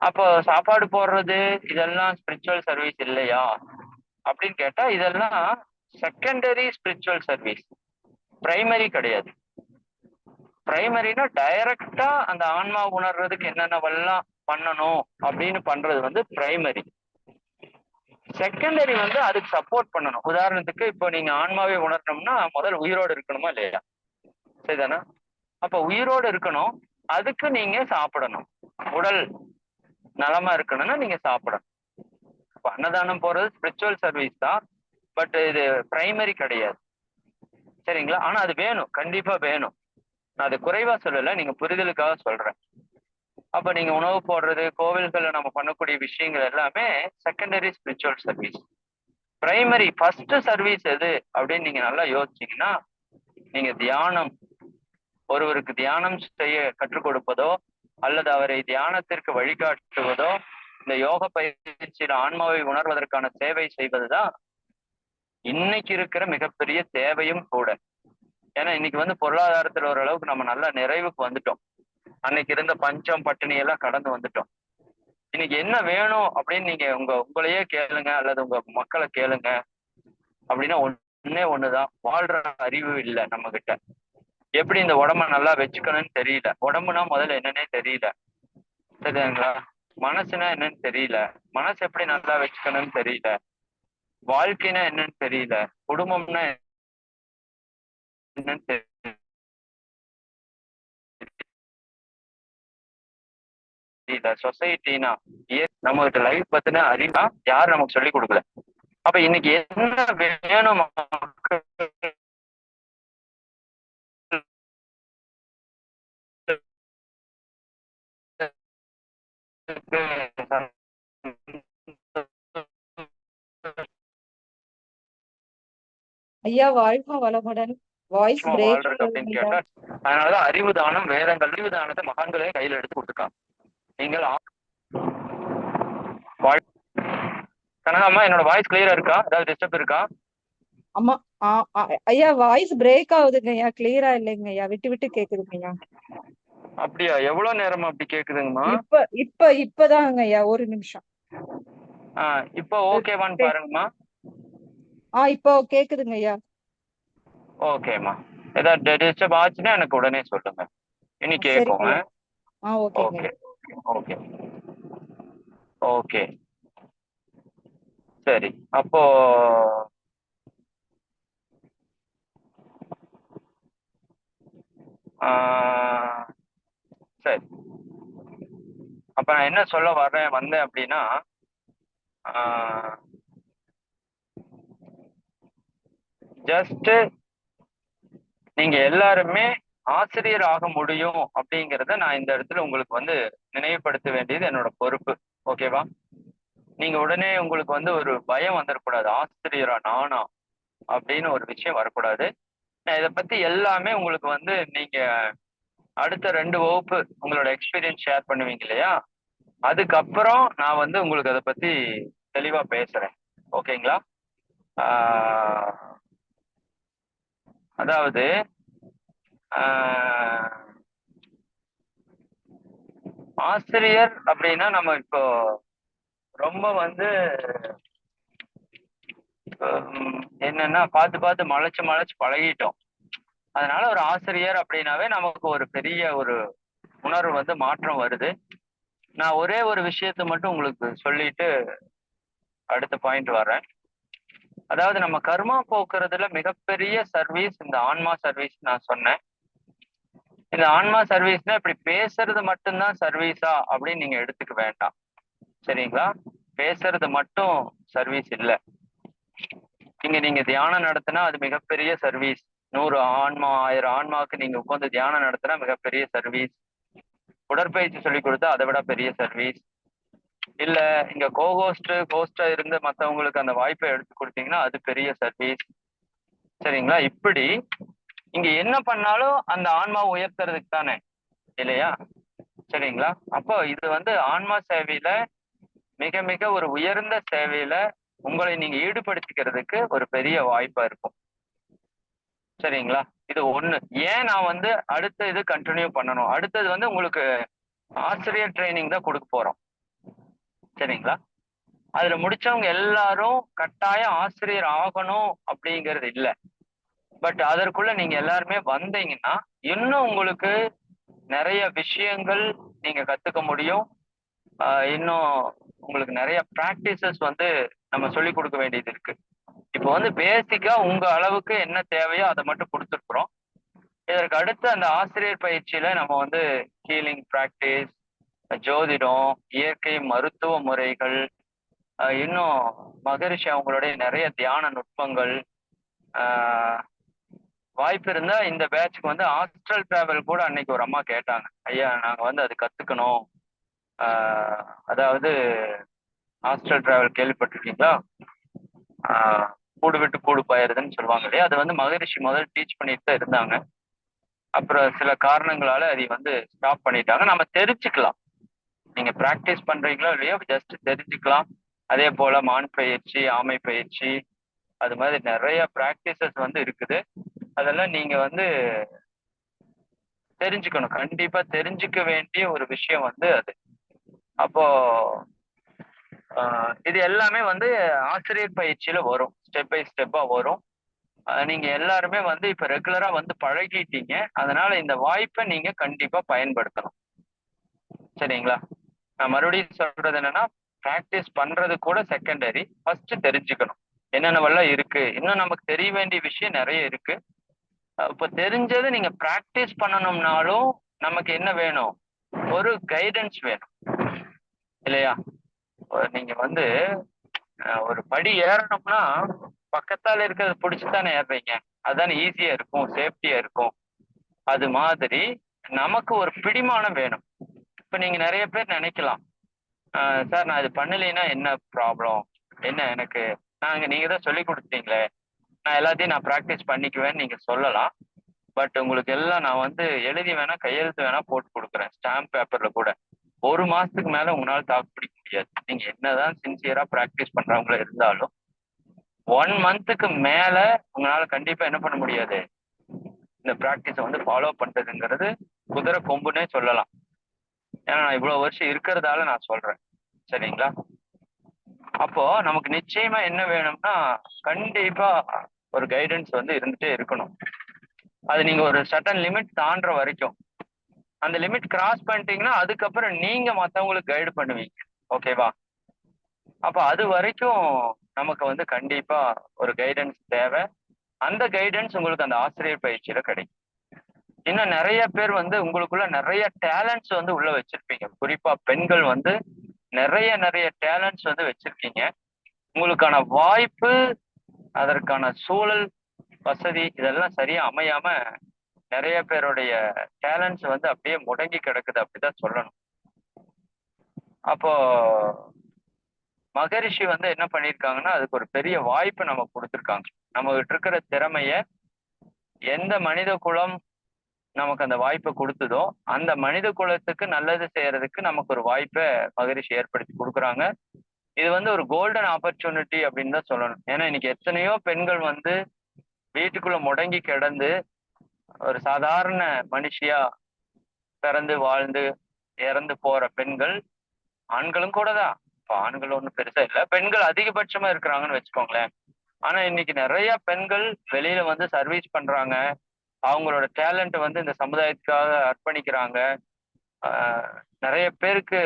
அப்போ சாப்பாடு போடுறது இதெல்லாம் ஸ்பிரிச்சுவல் சர்வீஸ் இல்லையா அப்படின்னு கேட்டா, இதெல்லாம் செகண்டரி ஸ்பிரிச்சுவல் சர்வீஸ், பிரைமரி கிடையாது. பிரைமரினா டைரக்டா அந்த ஆன்மா உணர்றதுக்கு என்னென்னவெல்லாம் பண்ணணும் அப்படின்னு பண்றது வந்து பிரைமரி. செகண்டரி வந்து அதுக்கு சப்போர்ட் பண்ணணும். உதாரணத்துக்கு இப்போ நீங்க ஆன்மாவை உணரணும்னா முதல் உயிரோடு இருக்கணுமா இல்லையா? சரிதானா? அப்ப உயிரோடு இருக்கணும், அதுக்கு நீங்க சாப்பிடணும். உடல் நலமா இருக்கணும்னா நீங்க சாப்பிடணும். அன்னதானம் போறது ஸ்பிரிச்சுவல் சர்வீஸ் தான், பட் இது பிரைமரி கிடையாது. சரிங்களா? ஆனா அது வேணும், கண்டிப்பா வேணும். நான் அது குறைவா சொல்லல, நீங்க புரிதலுக்காக சொல்றேன். அப்ப நீங்க உணவு போடுறது, கோவில்கள்ல நம்ம பண்ணக்கூடிய விஷயங்கள் எல்லாமே secondary spiritual service. Primary first service எது அப்படின்னு நீங்க நல்லா யோசிச்சீங்கன்னா, நீங்க தியானம், ஒருவருக்கு தியானம் செய்ய கற்றுக் கொடுப்பதோ அல்லது அவரை தியானத்திற்கு வழிகாட்டுவதோ, இந்த யோக பயிற்சியில ஆன்மாவை உணர்வதற்கான சேவை செய்வதுதான் இன்னைக்கு இருக்கிற மிகப்பெரிய தேவையும் கூட. ஏன்னா இன்னைக்கு வந்து பொருளாதாரத்துல ஓரளவுக்கு நம்ம நல்ல நிறைவுக்கு வந்துட்டோம். அன்னைக்கு இருந்த பஞ்சம் பட்டினி எல்லாம் கடந்து வந்துட்டோம். இன்னைக்கு என்ன வேணும் அப்படின்னு நீங்க உங்களையே கேளுங்க அல்லது உங்க மக்களை கேளுங்க அப்படின்னா ஒன்னே ஒண்ணுதான், வாழ்ற அறிவு இல்லை நம்ம கிட்ட. எப்படி இந்த உடம்ப நல்லா வச்சுக்கணும்னு தெரியல. உடம்புனா முதல்ல என்னன்னே தெரியல. சரிங்களா? மனசுனா என்னன்னு தெரியல. மனசு எப்படி நல்லா வச்சுக்கணும்னு தெரியல. வாழ்க்கைனா என்னன்னு தெரியல. குடும்பம்னா என்னன்னு தெரியல. சொசைட்டினா நம்ம கிட்ட லைஃப் பத்தின அறிவா யாரும் நமக்கு சொல்லி கொடுக்கல. அப்ப இன்னைக்கு என்ன வேணும் ஐயா வாழ்க வளமுடன். வாய்ஸ் பிரேக் வாழ்றது அப்படின்னு கேட்டா, அதனாலதான் அறிவு தானம் வேதங்கள், அறிவு தானத்தை மகான்களே கையில எடுத்து கொடுத்துருக்காங்க. நீங்கள் கனகாமா, என்னோட வாய்ஸ் கிளியரா இருக்கா? ஏதாவது டிஸ்டர்ப் இருக்கா? ஆமா. ஐயா வாய்ஸ் பிரேக் ஆகுதுங்க ஐயா, கிளியரா இல்லைங்க ஐயா, விட்டு விட்டு கேக்குதுங்க ஐயா. அப்படியா? எவ்வளவு நேரமா அப்படி கேக்குதுங்கம்மா? இப்பதாங்க ஐயா, ஒரு நிமிஷம். இப்போ ஓகேவான்னு பாருங்கம்மா. இப்போ கேக்குதுங்க ஐயா. ஓகேம்மா. ஏதாவது டிஸ்டர்ப் ஆச்சுன்னா எனக்கு உடனே சொல்லுங்க, இனி கேட்போங்க. ஓகே ஓகே ஓகே சரி. அப்போ சரி, அப்ப நான் என்ன சொல்ல வந்தேன் அப்படின்னா, ஜஸ்ட் நீங்க எல்லாருமே ஆசிரியர் ஆக முடியும் அப்படிங்கிறத நான் இந்த இடத்துல உங்களுக்கு வந்து நினைவுபடுத்த வேண்டியது என்னோட பொறுப்பு. ஓகேவா? நீங்க உடனே உங்களுக்கு வந்து ஒரு பயம் வந்துடக்கூடாது, ஆசிரியரா நானா அப்படின்னு ஒரு விஷயம் வரக்கூடாது. நான் இதை பத்தி எல்லாமே உங்களுக்கு வந்து நீங்க அடுத்த 2 வகுப்பு உங்களோட எக்ஸ்பீரியன்ஸ் ஷேர் பண்ணுவீங்க இல்லையா, அதுக்கப்புறம் நான் வந்து உங்களுக்கு அதை பத்தி தெளிவா பேசுறேன். ஓகேங்களா? அதாவது ஆசிரியர் அப்படின்னா நம்ம இப்போ ரொம்ப வந்து என்னன்னா பார்த்து பார்த்து மலைச்சு பழகிட்டோம். அதனால ஒரு ஆசிரியர் அப்படின்னாவே நமக்கு ஒரு பெரிய ஒரு உணர்வு வந்து மாற்றம் வருது. நான் ஒரே ஒரு விஷயத்த மட்டும் உங்களுக்கு சொல்லிட்டு அடுத்த பாயிண்ட் வர்றேன். அதாவது நம்ம கர்மா போக்குறதுல மிகப்பெரிய சர்வீஸ் இந்த ஆன்மா சர்வீஸ் நான் சொன்னேன். இந்த ஆன்மா சர்வீஸ்னா இப்படி பேசுறது மட்டும்தான் சர்வீஸா அப்படின்னு நீங்க எடுத்துக்க வேண்டாம். சரிங்களா? பேசுறது மட்டும் சர்வீஸ் இல்ல. இங்க நீங்க தியானம் நடத்தினா அது மிகப்பெரிய சர்வீஸ். 100 ஆன்மா 1000 ஆன்மாவுக்கு நீங்க உட்காந்து தியானம் நடத்தினா மிகப்பெரிய சர்வீஸ். உடற்பயிற்சி சொல்லி கொடுத்தா அதை விட பெரிய சர்வீஸ். இல்ல இங்க கோஸ்டா இருந்து மத்தவங்களுக்கு அந்த வாய்ப்பை எடுத்து கொடுத்தீங்கன்னா அது பெரிய சர்வீஸ். சரிங்களா? இப்படி இங்க என்ன பண்ணாலும் அந்த ஆன்மாவை உயர்த்துறதுக்கு தானே, இல்லையா? சரிங்களா? அப்போ இது ஆன்மா சேவையில மிக மிக ஒரு உயர்ந்த சேவையில உங்களை நீங்க ஈடுபடுத்திக்கிறதுக்கு ஒரு பெரிய வாய்ப்பா இருக்கும். சரிங்களா? இது ஒண்ணு. ஏன் நான் அடுத்த இது கண்டினியூ பண்ணணும், அடுத்தது உங்களுக்கு ஆசிரியர் ட்ரைனிங் தான் கொடுக்க போறோம். சரிங்களா? அதுல முடிச்சவங்க எல்லாரும் கட்டாயம் ஆசிரியர் ஆகணும் அப்படிங்கிறது இல்ல. பட் அதற்குள்ள நீங்க எல்லாருமே வந்தீங்கன்னா இன்னும் உங்களுக்கு நிறைய விஷயங்கள் நீங்க கத்துக்க முடியும். இன்னும் உங்களுக்கு நிறைய பிராக்டிசஸ் நம்ம சொல்லி கொடுக்க வேண்டியது இருக்கு. இப்போ பேசிக்கா உங்க அளவுக்கு என்ன தேவையோ அதை மட்டும் கொடுத்துருக்குறோம். இதற்கு அடுத்து அந்த ஆசிரியர் பயிற்சியில நம்ம ஹீலிங் பிராக்டிஸ், ஜோதிடம், இயற்கை மருத்துவ முறைகள், இன்னும் மகரிஷி அவங்களுடைய நிறைய தியான நுட்பங்கள், வாய்ப்பு இருந்தா இந்த பேட்ச்க்கு ஆஸ்ட்ரல் டிராவல் கூட அன்னைக்கு ஒரு அம்மா கேட்டாங்க, ஐயா நாங்க அது கத்துக்கணும். அதாவது ஆஸ்ட்ரல் டிராவல் கேள்விப்பட்டிருக்கீங்களா? கூடு விட்டு கூடு பாயிருதுன்னு சொல்லுவாங்க இல்லையா? அது மகரிஷி முதல் டீச் பண்ணிட்டு தான் இருந்தாங்க. அப்புறம் சில காரணங்களால அதை ஸ்டாப் பண்ணிட்டாங்க. நம்ம தெரிஞ்சுக்கலாம். நீங்க பிராக்டிஸ் பண்றீங்களோ இல்லையோ ஜஸ்ட் தெரிஞ்சுக்கலாம். அதே போல மான் பயிற்சி, ஆமை பயிற்சி, அது மாதிரி நிறைய பிராக்டிசஸ் இருக்குது. அதெல்லாம் நீங்க தெரிஞ்சுக்கணும். கண்டிப்பா தெரிஞ்சுக்க வேண்டிய ஒரு விஷயம் அது. அப்போ இது எல்லாமே ஆசிரியர் பயிற்சியில வரும். ஸ்டெப் பை ஸ்டெப்பா வரும். நீங்க எல்லாருமே இப்ப ரெகுலரா பழகிட்டீங்க. அதனால இந்த வாய்ப்பை நீங்க கண்டிப்பா பயன்படுத்தணும். சரிங்களா? நான் மறுபடியும் சொல்றது என்னன்னா, பிராக்டிஸ் பண்றது கூட செகண்டரி. ஃபர்ஸ்ட் தெரிஞ்சுக்கணும் என்னென்னவெல்லாம் இருக்கு. இன்னும் நமக்கு தெரிய வேண்டிய விஷயம் நிறைய இருக்கு. இப்ப தெரிஞ்சது நீங்க பிராக்டிஸ் பண்ணணும்னாலும் நமக்கு என்ன வேணும்? ஒரு கைடன்ஸ் வேணும், இல்லையா? நீங்க ஒரு படி ஏறணும்னா பக்கத்தால இருக்கிறத பிடிச்சுதானே ஏறுறீங்க. அதுதானே ஈஸியா இருக்கும், சேஃப்டியா இருக்கும். அது மாதிரி நமக்கு ஒரு பிடிமானம் வேணும். இப்ப நீங்க நிறைய பேர் நினைக்கலாம், சார் நான் இது பண்ணலைன்னா என்ன ப்ராப்ளம், என்ன எனக்கு நீங்க தான் சொல்லி கொடுத்தீங்களே, நான் எல்லாத்தையும் நான் ப்ராக்டிஸ் பண்ணிக்குவேன்னு நீங்க சொல்லலாம். பட் உங்களுக்கு எல்லாம் நான் எழுதி வேணா கையெழுத்து வேணா போட்டு கொடுக்குறேன், ஸ்டாம்ப் பேப்பர்ல கூட. 1 மாசத்துக்கு மேல உங்களால தாக்கு பிடிக்க முடியாது. நீங்க என்னதான் சின்சியரா ப்ராக்டிஸ் பண்றவங்களா இருந்தாலும் 1 மந்த்துக்கு மேல உங்களால கண்டிப்பா என்ன பண்ண முடியாது, இந்த ப்ராக்டிஸை ஃபாலோ பண்றதுங்கிறது குதிரை கொம்புன்னே சொல்லலாம். ஏன்னா நான் இவ்வளவு வருஷம் இருக்கிறதால நான் சொல்றேன். சரிங்களா? அப்போ நமக்கு நிச்சயமா என்ன வேணும்னா கண்டிப்பா ஒரு கைடன்ஸ் இருந்துட்டே இருக்கணும். அது நீங்க ஒரு சர்டன் லிமிட் தாண்டுற வரைக்கும். அந்த லிமிட் கிராஸ் பண்ணிட்டீங்கன்னா அதுக்கப்புறம் நீங்க மத்தவங்களுக்கு கைடு பண்ணுவீங்க. ஓகேவா? அப்ப அது வரைக்கும் நமக்கு கண்டிப்பா ஒரு கைடன்ஸ் தேவை. அந்த கைடன்ஸ் உங்களுக்கு அந்த ஆசிரியர் பயிற்சியில கிடைக்கும். இன்னும் நிறைய பேர் உங்களுக்குள்ள நிறைய டேலண்ட்ஸ் உள்ள வச்சிருப்பீங்க. குறிப்பா பெண்கள் நிறைய நிறைய டேலண்ட்ஸ் வச்சிருக்கீங்க. உங்களுக்கான வாய்ப்பு, அதற்கான சூழல், வசதி இதெல்லாம் சரியா அமையாம நிறைய பேருடைய டேலண்ட்ஸ் அப்படியே முடங்கி கிடக்குது, அப்படிதான் சொல்லணும். அப்போ மகரிஷி என்ன பண்ணிருக்காங்கன்னா அதுக்கு ஒரு பெரிய வாய்ப்பை நம்ம கொடுத்துருக்காங்க. நம்ம கிட்ட இருக்கிற திறமைய எந்த மனித குலம் நமக்கு அந்த வாய்ப்பை கொடுத்ததோ அந்த மனித குலத்துக்கு நல்லது செய்யறதுக்கு நமக்கு ஒரு வாய்ப்பை மகரிஷி ஏற்படுத்தி கொடுக்குறாங்க. இது ஒரு கோல்டன் ஆப்பர்ச்சுனிட்டி அப்படின்னு தான் சொல்லணும். ஏன்னா இன்னைக்கு எத்தனையோ பெண்கள் வீட்டுக்குள்ள முடங்கி கிடந்து ஒரு சாதாரண மனுஷியா பிறந்து வாழ்ந்து இறந்து போற பெண்கள், ஆண்களும் கூட தான். இப்போ ஆண்கள் ஒன்றும் பெருசா இல்லை, பெண்கள் அதிகபட்சமா இருக்கிறாங்கன்னு வச்சுக்கோங்களேன். ஆனா இன்னைக்கு நிறைய பெண்கள் வெளியில சர்வீஸ் பண்றாங்க. அவங்களோட டேலண்ட் இந்த சமுதாயத்துக்காக அர்ப்பணிக்கிறாங்க. நிறைய பேருக்கு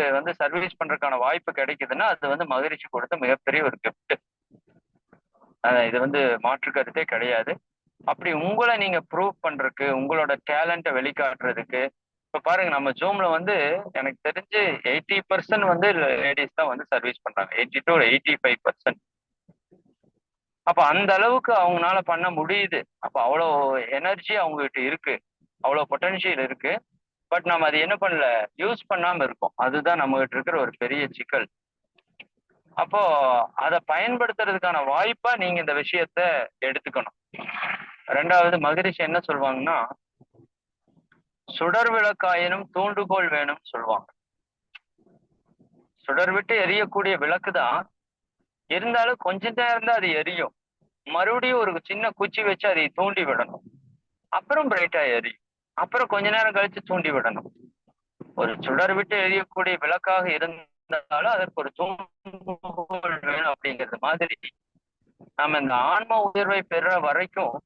சர்வீஸ் பண்றதுக்கான வாய்ப்பு கிடைக்குதுன்னா அது மகரிஷி கொடுத்த மிகப்பெரிய ஒரு கிஃப்ட். இது மாற்று கருத்தே கிடையாது. அப்படி உங்களை நீங்க ப்ரூவ் பண்றதுக்கு, உங்களோட டேலண்ட்டை வெளிக்காட்டுறதுக்கு, இப்ப பாருங்க நம்ம ஜூம்ல வந்து எனக்கு தெரிஞ்சு 80% வந்து லேடிஸ் தான் வந்து சர்வீஸ் பண்றாங்க. 80 to 85%. அப்ப அந்த அளவுக்கு அவங்களால பண்ண முடியுது. அப்ப அவ்வளோ எனர்ஜி அவங்ககிட்ட இருக்கு, அவ்வளோ பொட்டன்ஷியல் இருக்கு. பட் நம்ம அது என்ன பண்ணல, யூஸ் பண்ணாம இருக்கோம். அதுதான் நம்ம கிட்ட இருக்கிற ஒரு பெரிய சிக்கல். அப்போ அதை பயன்படுத்துறதுக்கான வாய்ப்பா நீங்க இந்த விஷயத்த எடுத்துக்கணும். ரெண்டாவது மகரிஷி என்ன சொல்லுவாங்கன்னா, சுடர் விளக்காயினும் தூண்டுகோல் வேணும்னு சொல்லுவாங்க. சுடர் விட்டு எரியக்கூடிய விளக்கு தான், இருந்தாலும் கொஞ்ச நேரம் தான் அது எரியும். மறுபடியும் ஒரு சின்ன குச்சி வச்சு அதை தூண்டி விடணும், அப்புறம் பிரைட்டா எரியும். அப்புறம் கொஞ்ச நேரம் கழிச்சு தூண்டி விடணும். ஒரு சுடர் விட்டு எரியக்கூடிய விளக்காக இருந்தாலும் அதற்கு ஒரு தூண்டுகோல் வேணும். அப்படிங்கிறது மாதிரி நம்ம இந்த ஆன்ம உயர்வை பெற வரைக்கும்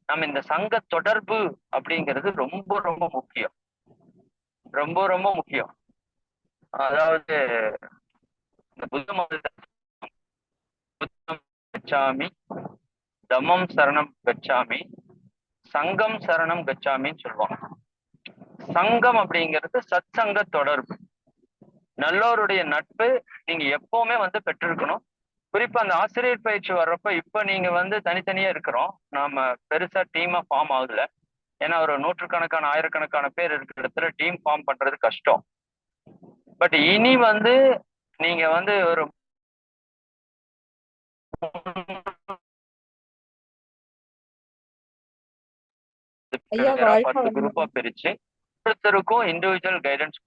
நம்ம இந்த சங்க தொடர்பு அப்படிங்கிறது ரொம்ப ரொம்ப முக்கியம். ரொம்ப ரொம்ப முக்கியம். அதாவது இந்த புத்த மதத்தை புத்தம் கச்சாமி, தம்மம் சரணம் கச்சாமி, சங்கம் சரணம் கச்சாமின்னு சொல்லுவாங்க. சங்கம் அப்படிங்கிறது சத் சங்க தொடர்பு, நல்லோருடைய நட்பு நீங்க எப்பவுமே வந்து பெற்றிருக்கணும். குறிப்பா அந்த ஆசிரியர் பயிற்சி வர்றப்ப இப்ப நீங்க வந்து தனித்தனியா இருக்கிறோம், நாம பெருசா டீமா ஃபார்ம் ஆகல. ஏன்னா ஒரு நூற்றுக்கணக்கான ஆயிரக்கணக்கான பேர் இருக்கிற இடத்துல டீம் ஃபார்ம் பண்றது கஷ்டம். பட் இனி வந்து நீங்க வந்து ஒரு ஐயா வாழ்க 10 குரூப்பா வளமுடன். பிரிச்சு ஒருத்தருக்கும் இண்டிவிஜுவல் கைடன்ஸ்.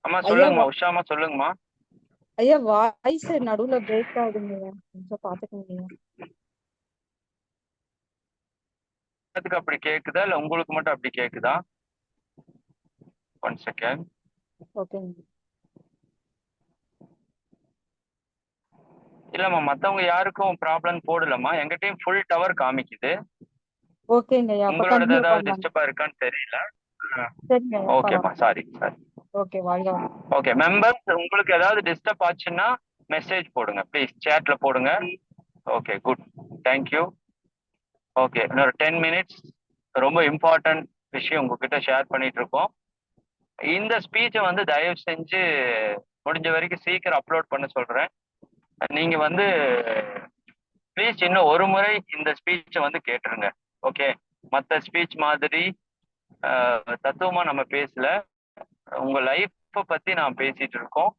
அம்மா ஐயா சொல்லுங்கம்மா, உஷாமா சொல்லுங்கம்மா. ஐயா வாய்ஸ் நடுவுல பிரேக் ஆகுதுங்க, கொஞ்சம் பாத்துக்கோங்க. அதுக்கு அப்படி கேக்குதா இல்ல உங்களுக்கு மட்டும் அப்படி கேக்குதா? 1 செகண்ட். ஓகேங்க. இல்லம்மா, மத்தவங்க யாருக்கும் ப்ராப்ளம் போடலம்மா, எங்கிட்டயும் ஃபுல் டவர் காமிக்குது. ஓகேங்க ஐயா, அப்ப உங்களோடது கண்டினியூ ஏதாவது பண்ணலாம். டிஸ்டர்பா இருக்கான்னு தெரியல. சரிங்க ஐயா, ஓகேம்மா, பரவாயில்ல. Sorry sorry. ஓகே, வாழ்க வளமுடன். ஓகே மெம்பர்ஸ், உங்களுக்கு ஏதாவது டிஸ்டர்ப் ஆச்சுன்னா மெசேஜ் போடுங்க ப்ளீஸ், சேட்ல போடுங்க. Okay good, thank you. ஓகே, இன்னொரு 10 மினிட்ஸ் ரொம்ப இம்பார்ட்டன்ட் விஷயம் உங்ககிட்ட ஷேர் பண்ணிட்டு இருக்கோம். இந்த ஸ்பீச்சை வந்து தயவு செஞ்சு முடிஞ்ச வரைக்கும் சீக்கிரம் அப்லோட் பண்ண சொல்றேன். நீங்க வந்து ப்ளீஸ் இன்னும் ஒரு முறை இந்த ஸ்பீச்சை வந்து கேட்டுருங்க. ஓகே, மற்ற ஸ்பீச் மாதிரி தத்துவமா நம்ம பேசல, உங்க லைஃப்பை பத்தி நான் பேசிட்டு இருக்கோம்.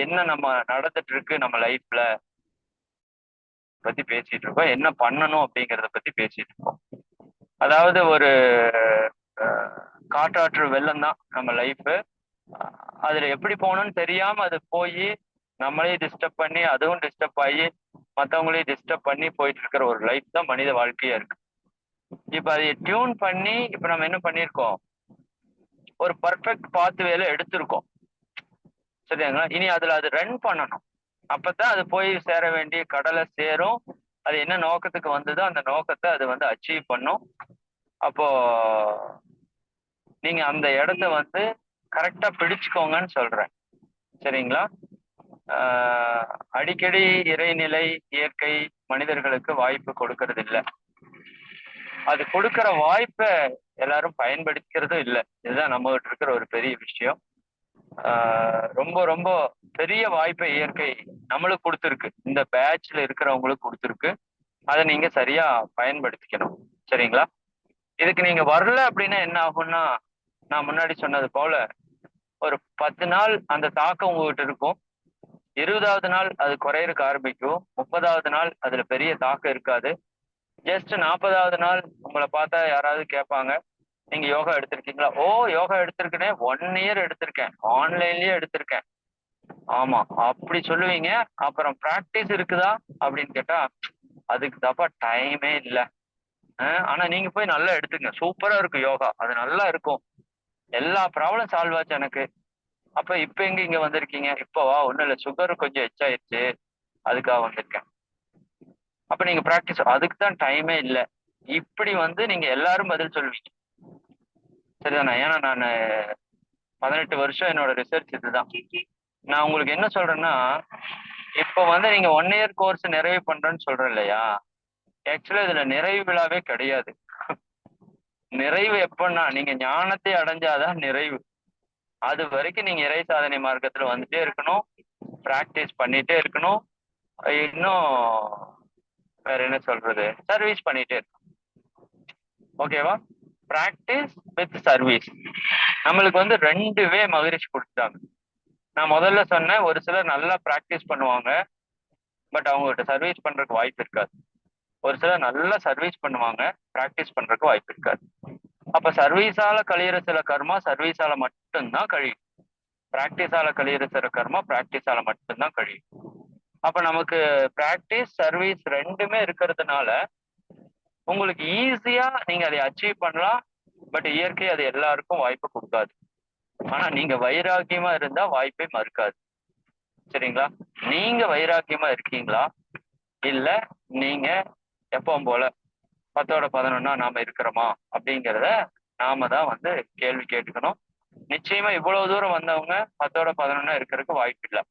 என்ன நம்ம நடந்துட்டு இருக்கு நம்ம லைஃப்ல பத்தி பேசிட்டு இருக்கோம், என்ன பண்ணணும் அப்படிங்கிறத பத்தி பேசிட்டு இருக்கோம். அதாவது ஒரு காற்றாற்று வெள்ளம் தான் நம்ம லைஃப். அதுல எப்படி போகணும்னு தெரியாம அது போய் நம்மளையும் டிஸ்டர்ப் பண்ணி அதுவும் டிஸ்டர்ப் ஆகி மற்றவங்களையும் டிஸ்டர்ப் பண்ணி போயிட்டு இருக்கிற ஒரு லைஃப் தான் மனித வாழ்க்கையா இருக்கு. இப்ப அதை டியூன் பண்ணி இப்ப நம்ம என்ன பண்ணியிருக்கோம், ஒரு பர்ஃபெக்ட் பாத்வேல எடுத்திருக்கோம். சரிங்களா? இனி அதுல அது ரன் பண்ணணும், அப்பதான் அது போய் சேர வேண்டிய கடலை சேரும். அது என்ன நோக்கத்துக்கு வந்ததோ அந்த நோக்கத்தை அது வந்து அச்சீவ் பண்ணும். அப்போ நீங்க அந்த இடத்த வந்து கரெக்டா பிடிச்சுக்கோங்கன்னு சொல்றேன். சரிங்களா? அடிக்கடி இறைநிலை இயற்கை மனிதர்களுக்கு வாய்ப்பு கொடுக்கறது இல்லை. அது கொடுக்கிற வாய்ப்பை எல்லாரும் பயன்படுத்திக்கிறதும் இல்லை. இதுதான் நம்ம கிட்ட இருக்கிற ஒரு பெரிய விஷயம். ரொம்ப ரொம்ப பெரிய வாய்ப்பை இயற்கை நம்மளுக்கு கொடுத்துருக்கு, இந்த பேட்ச்ல இருக்கிறவங்களுக்கு கொடுத்துருக்கு. அதை நீங்க சரியா பயன்படுத்திக்கணும். சரிங்களா? இதுக்கு நீங்க வரல அப்படின்னா என்ன ஆகும்னா, நான் முன்னாடி சொன்னது போல ஒரு 10 நாள் அந்த தாக்கம் உங்ககிட்ட இருக்கும். 20வது நாள் அது குறையறக்கு ஆரம்பிக்கும். 30வது நாள் அதுல பெரிய தாக்கம் இருக்காது. ஜஸ்ட் 40வது நாள் உங்களை பார்த்தா யாராவது கேட்பாங்க, நீங்க யோகா எடுத்திருக்கீங்களா? ஓ, யோகா எடுத்திருக்கேனே, 1 இயர் எடுத்திருக்கேன், ஆன்லைன்லயே எடுத்திருக்கேன். ஆமா, அப்படி சொல்லுவீங்க. அப்புறம் பிராக்டிஸ் இருக்குதா அப்படின்னு கேட்டா, அதுக்கு தப்பா டைமே இல்லை. ஆனா நீங்க போய் நல்லா எடுத்துங்க, சூப்பரா இருக்கும் யோகா, அது நல்லா இருக்கும், எல்லா ப்ராப்ளம் சால்வ் ஆச்சு எனக்கு. அப்ப இப்ப எங்க இங்க வந்திருக்கீங்க? இப்பவா? ஒண்ணும் இல்ல, சுகர் கொஞ்சம் எச்சாயிருச்சு, அதுக்காக வந்திருக்கேன். அப்ப நீங்க பிராக்டிஸ், அதுக்கு தான் டைமே இல்லை. இப்படி வந்து நீங்க எல்லாரும் பதில் சொல்லுவீங்க. சரிதானே? ஏன்னா நான் 18 வருஷம் என்னோட ரிசர்ச் இதுதான். நான் உங்களுக்கு என்ன சொல்றேன்னா, இப்போ வந்து நீங்க 1 இயர் கோர்ஸ் நிறைவு பண்றேன்னு சொல்றேன் இல்லையா, ஆக்சுவலா இதுல நிறைவு விழாவே கிடையாது. நிறைவு எப்பன்னா நீங்க ஞானத்தை அடைஞ்சாதான் நிறைவு. அது வரைக்கும் நீங்க இறை சாதனை மார்க்கத்துல வந்துட்டே இருக்கணும், பிராக்டிஸ் பண்ணிட்டே இருக்கணும். இன்னும் வேற என்ன சொல்றது, சர்வீஸ் பண்ணிட்டே இருக்கணும். ஓகேவா? Practice with service. நம்மளுக்கு வந்து 2 வே மகிழ்ச்சி கொடுத்தாங்க. நான் முதல்ல சொன்னேன், ஒரு சிலர் நல்லா பிராக்டிஸ் பண்ணுவாங்க, பட் அவங்ககிட்ட சர்வீஸ் பண்றதுக்கு வாய்ப்பு இருக்காது. ஒரு சிலர் நல்லா சர்வீஸ் பண்ணுவாங்க, பிராக்டிஸ் பண்றதுக்கு வாய்ப்பு இருக்காது. அப்ப சர்வீஸால கழியிற சில கர்மா சர்வீஸால மட்டும்தான் கழியும். பிராக்டிஸால கழியிற சில கர்மா பிராக்டிஸால மட்டும்தான் கழியும். அப்ப நமக்கு பிராக்டிஸ் சர்வீஸ் 2மே இருக்கிறதுனால உங்களுக்கு ஈஸியா நீங்க அதை அச்சீவ் பண்ணலாம். பட் இயற்கை அது எல்லாருக்கும் வாய்ப்பு கொடுக்காது. ஆனா நீங்க வைராக்கியமா இருந்தா வாய்ப்பே மறுக்காது. சரிங்களா? நீங்க வைராக்கியமா இருக்கீங்களா, இல்ல நீங்க எப்பவும் போல 10ஓட 11 நாம இருக்கிறோமா அப்படிங்கிறத நாம தான் வந்து கேள்வி கேட்டுக்கணும். நிச்சயமா இவ்வளவு தூரம் வந்தவங்க 10ஓட 11 இருக்கிறதுக்கு வாய்ப்பு இல்லை.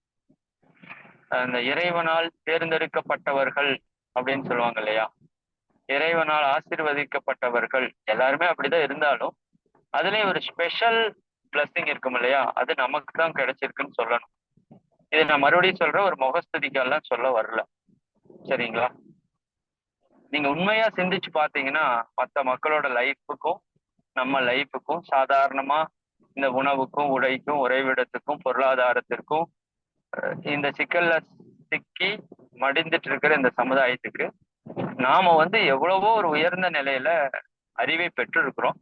அந்த இறைவனால் தேர்ந்தெடுக்கப்பட்டவர்கள் அப்படின்னு சொல்லுவாங்க இல்லையா, இறைவனால் ஆசீர்வதிக்கப்பட்டவர்கள் எல்லாருமே அப்படிதான் இருந்தாலும் அதுலயும் ஒரு ஸ்பெஷல் பிளஸிங் இருக்கும் இல்லையா, அது நமக்கு தான் கிடைச்சிருக்குன்னு சொல்லணும். இது நான் மறுபடியும் சொல்றேன், ஒரு முகஸ்துதிக்கெல்லாம் சொல்ல வரல. சரிங்களா? நீங்க உண்மையா சிந்திச்சு பாத்தீங்கன்னா மற்ற மக்களோட லைஃபுக்கும் நம்ம லைஃபுக்கும், சாதாரணமா இந்த உணவுக்கும் உடைக்கும் உறைவிடத்துக்கும் பொருளாதாரத்திற்கும் இந்த சிக்கல்ல சிக்கி மடிந்துட்டு இருக்கிற இந்த சமுதாயத்துக்கு நாம வந்து எவ்வளவோ ஒரு உயர்ந்த நிலையில அறிவை பெற்று இருக்கிறோம்.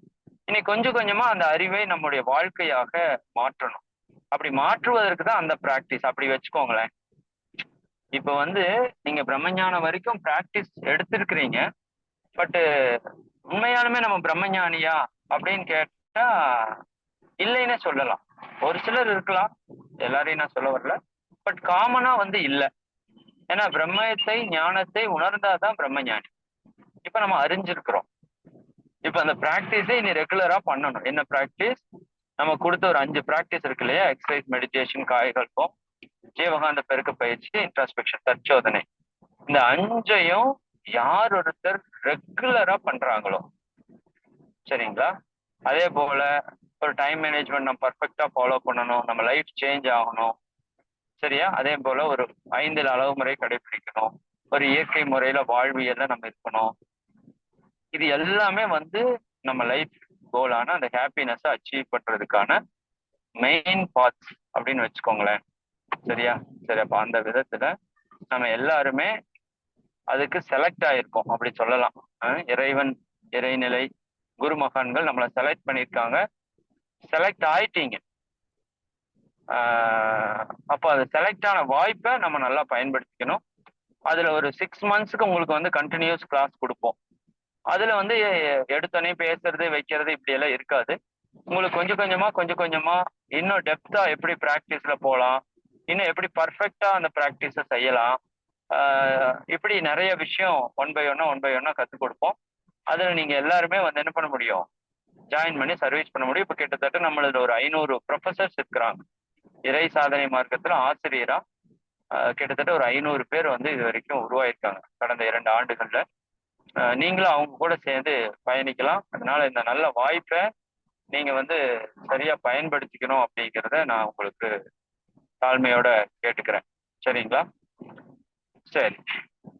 இனி கொஞ்சம் கொஞ்சமா அந்த அறிவை நம்முடைய வாழ்க்கையாக மாற்றணும். அப்படி மாற்றுவதற்கு தான் அந்த பிராக்டிஸ். அப்படி வச்சுக்கோங்களேன். இப்ப வந்து நீங்க பிரம்மஞானம் வரைக்கும் பிராக்டிஸ் எடுத்திருக்கிறீங்க, பட் உண்மையாலுமே நம்ம பிரம்மஞானியா அப்படின்னு கேட்டா இல்லைன்னே சொல்லலாம். ஒரு சிலர் இருக்கலாம், எல்லாரையும் நான் சொல்ல வரல, பட் காமனா வந்து இல்லை. ஏன்னா பிரம்மத்தை ஞானத்தை உணர்ந்தாதான் பிரம்மஞானி. இப்ப நம்ம அறிஞ்சிருக்கிறோம். இப்ப அந்த பிராக்டிஸை இனி ரெகுலரா பண்ணணும். என்ன பிராக்டிஸ்? நம்ம கொடுத்த ஒரு 5 பிராக்டிஸ் இருக்கு இல்லையா, எக்ஸசைஸ், மெடிடேஷன், காயகல்பம், ஜீவகாந்த பெருக்க பயிற்சி, இன்ட்ராஸ்பெக்ஷன், தற்சோதனை, இந்த 5ஐயும் யார் ஒருத்தர் ரெகுலரா பண்றாங்களோ, சரிங்களா, அதே போல ஒரு டைம் மேனேஜ்மெண்ட் நம்ம பர்ஃபெக்டா ஃபாலோ பண்ணணும், நம்ம லைஃப் சேஞ்ச் ஆகணும். சரியா? அதே போல ஒரு 5 அளவு முறை கடைபிடிக்கணும், ஒரு இயற்கை முறையில வாழ்வியல்ல நம்ம இருக்கணும். இது எல்லாமே வந்து நம்ம லைஃப் கோலான அந்த ஹாப்பினஸ் அச்சீவ் பண்றதுக்கான மெயின் பாத்ஸ் அப்படின்னு வச்சுக்கோங்களேன். சரியா? சரி, அப்ப அந்த விதத்துல நம்ம எல்லாருமே அதுக்கு செலக்ட் ஆயிருக்கோம் அப்படி சொல்லலாம். இறைவன், இறைநிலை, குரு மகான்கள் நம்மளை செலக்ட் பண்ணியிருக்காங்க. செலக்ட் ஆயிட்டீங்க. அப்போ அது செலக்ட் ஆன வாய்ப்பை நம்ம நல்லா பயன்படுத்திக்கணும். அதுல ஒரு 6 மந்த்ஸ்க்கு உங்களுக்கு வந்து கண்டினியூஸ் கிளாஸ் கொடுப்போம். அதுல வந்து எடுத்தோடனே பேசுறது வைக்கிறது இப்படி எல்லாம் இருக்காது. உங்களுக்கு கொஞ்சம் கொஞ்சமா இன்னும் டெப்தா எப்படி பிராக்டிஸ்ல போகலாம், இன்னும் எப்படி பர்ஃபெக்டா அந்த பிராக்டிஸை செய்யலாம், இப்படி நிறைய விஷயம் ஒன் பை ஒன்னா கற்றுக் கொடுப்போம். அதுல நீங்க எல்லாருமே வந்து என்ன பண்ண முடியும், ஜாயின் பண்ணி சர்வீஸ் பண்ண முடியும். இப்ப கிட்டத்தட்ட நம்மளது ஒரு 500 ப்ரொஃபசர்ஸ் இருக்கிறாங்க இறை சாதனை மார்க்கத்துல ஆசிரியரா. கிட்டத்தட்ட ஒரு 500 பேர் வந்து இது வரைக்கும் உருவாயிருக்காங்க கடந்த 2 ஆண்டுகள்ல. நீங்களும் அவங்க கூட சேர்ந்து பயணிக்கலாம். அதனால இந்த நல்ல வாய்ப்பை நீங்க வந்து சரியா பயன்படுத்திக்கணும் அப்படிங்கிறத நான் உங்களுக்கு தாழ்மையோட கேட்டுக்கிறேன். சரிங்களா? சரி,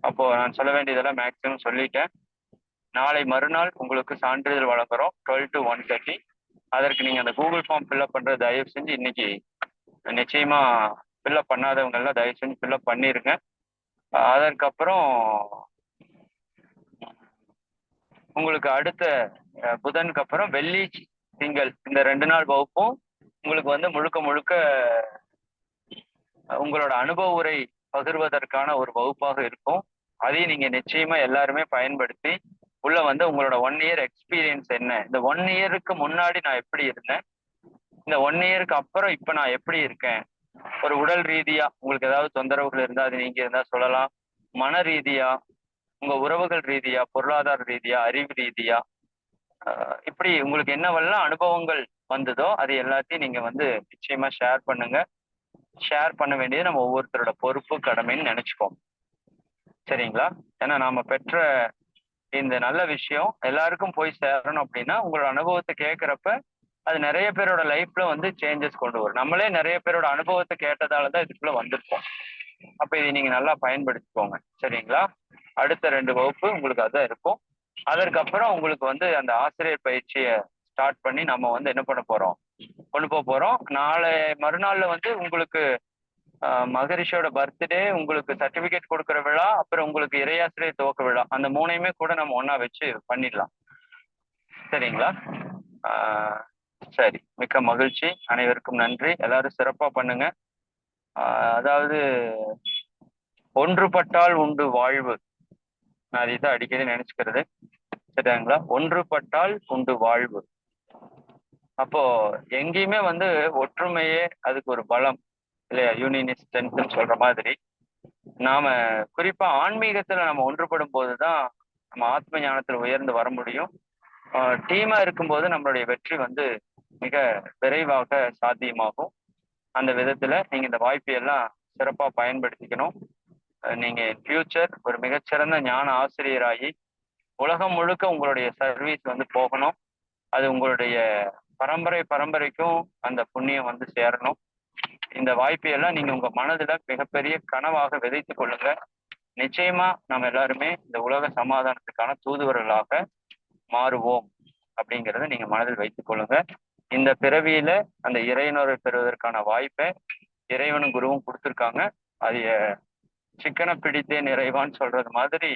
அப்போ நான் சொல்ல வேண்டியதெல்லாம் மேக்சிமம் சொல்லிட்டேன். நாளை மறுநாள் உங்களுக்கு சான்றிதழ் வழங்குறோம் 12 to 1:30. அதற்கு நீங்க அந்த கூகுள் ஃபார்ம் ஃபில்அப் பண்றது தயவு செஞ்சு இன்னைக்கு நிச்சயமா ஃபில்அப் பண்ணாதவங்க எல்லாம் தயவு செஞ்சு ஃபில்அப் பண்ணிருங்க. அதற்கப்புறம் உங்களுக்கு அடுத்த புதனுக்கு அப்புறம் வெள்ளி, திங்கள் இந்த 2 நாள் வகுப்பும் உங்களுக்கு வந்து முழுக்க முழுக்க உங்களோட அனுபவ உரை பகிர்வதற்கான ஒரு வகுப்பாக இருக்கும். அதையும் நீங்க நிச்சயமா எல்லாருமே பயன்படுத்தி உள்ள வந்து உங்களோட 1 இயர் எக்ஸ்பீரியன்ஸ் என்ன, இந்த 1 இயருக்கு முன்னாடி நான் எப்படி இருந்தேன், இந்த 1 இயருக்கு அப்புறம் இப்ப நான் எப்படி இருக்கேன், ஒரு உடல் ரீதியா உங்களுக்கு ஏதாவது தொந்தரவுகள் இருந்தா அது நீங்க இருந்தா சொல்லலாம், மன ரீதியா, உங்க உறவுகள் ரீதியா, பொருளாதார ரீதியா, அறிவு ரீதியா, இப்படி உங்களுக்கு என்னவெல்லாம் அனுபவங்கள் வந்ததோ அது எல்லாத்தையும் நீங்க வந்து நிச்சயமா ஷேர் பண்ணுங்க. ஷேர் பண்ண வேண்டியது நம்ம ஒவ்வொருத்தரோட பொறுப்பு கடமைன்னு நினைச்சுக்கோங்க. சரிங்களா? ஏன்னா நாம பெற்ற இந்த நல்ல விஷயம் எல்லாருக்கும் போய் சேரணும் அப்படின்னா உங்களோட அனுபவத்தை கேட்கறப்ப அது நிறைய பேரோட லைஃப்ல வந்து சேஞ்சஸ் கொண்டு வரும். நம்மளே நிறைய பேரோட அனுபவத்தை கேட்டதாலதான் இதுக்குள்ள வந்திருப்போம். அப்ப இதை நீங்க நல்லா பயன்படுத்திக்கோங்க. சரிங்களா? அடுத்த 2 வகுப்பு உங்களுக்கு அதான் இருக்கும். அதற்கப்புறம் உங்களுக்கு வந்து அந்த ஆசிரியர் பயிற்சியை ஸ்டார்ட் பண்ணி நம்ம வந்து என்ன பண்ண போறோம், கொண்டு போக போறோம். நாளை மறுநாள்ல வந்து உங்களுக்கு மகரிஷியோட பர்த்டே, உங்களுக்கு சர்டிபிகேட் கொடுக்குற விழா, அப்புறம் உங்களுக்கு இறையாசிரியர் துவக்க விழா, அந்த 3ஐயுமே கூட நம்ம ஒண்ணா வச்சு பண்ணிடலாம். சரிங்களா? சரி, மிக்க மகிழ்ச்சி. அனைவருக்கும் நன்றி. எல்லாரும் சிறப்பா பண்ணுங்க. அதாவது ஒன்றுபட்டால் உண்டு வாழ்வு. நான் இதை அடிக்கடி நினைச்சுக்கிறது. சரிங்களா? ஒன்றுபட்டால் உண்டு வாழ்வு. அப்போ எங்கேயுமே வந்து ஒற்றுமையே அதுக்கு ஒரு பலம் இல்லையா? யூனியன் இஸ் ஸ்ட்ரென்த்னு சொல்ற மாதிரி நாம குறிப்பா ஆன்மீகத்துல நம்ம ஒன்றுபடும் போதுதான் நம்ம ஆத்ம ஞானத்துல உயர்ந்து வர முடியும். டீமா இருக்கும்போது நம்மளுடைய வெற்றி வந்து மிக விரைவாக சாத்தியமாகும். அந்த விதத்துல நீங்க இந்த வாய்ப்பை எல்லாம் சிறப்பா பயன்படுத்திக்கணும். நீங்க ஃபியூச்சர் ஒரு மிகச்சிறந்த ஞான ஆசிரியராகி உலகம் முழுக்க உங்களுடைய சர்வீஸ் வந்து போகணும். அது உங்களுடைய பரம்பரைக்கும் அந்த புண்ணியம் வந்து சேரணும். இந்த வாய்ப்பையெல்லாம் நீங்க உங்க மனதுல மிகப்பெரிய கனவாக விதைத்துக் கொள்ளுங்க. நிச்சயமா நம்ம எல்லாருமே இந்த உலக சமாதானத்துக்கான தூதுவர்களாக மாறுவோம் அப்படிங்கிறத நீங்க மனதில் வைத்துக் கொள்ளுங்க. இந்த பிறவியில அந்த இறைவனரை பெறுவதற்கான வாய்ப்பை இறைவனும் குருவும் கொடுத்துருக்காங்க. அது சிக்கனை பிடித்தேன் இறைவான்னு சொல்றது மாதிரி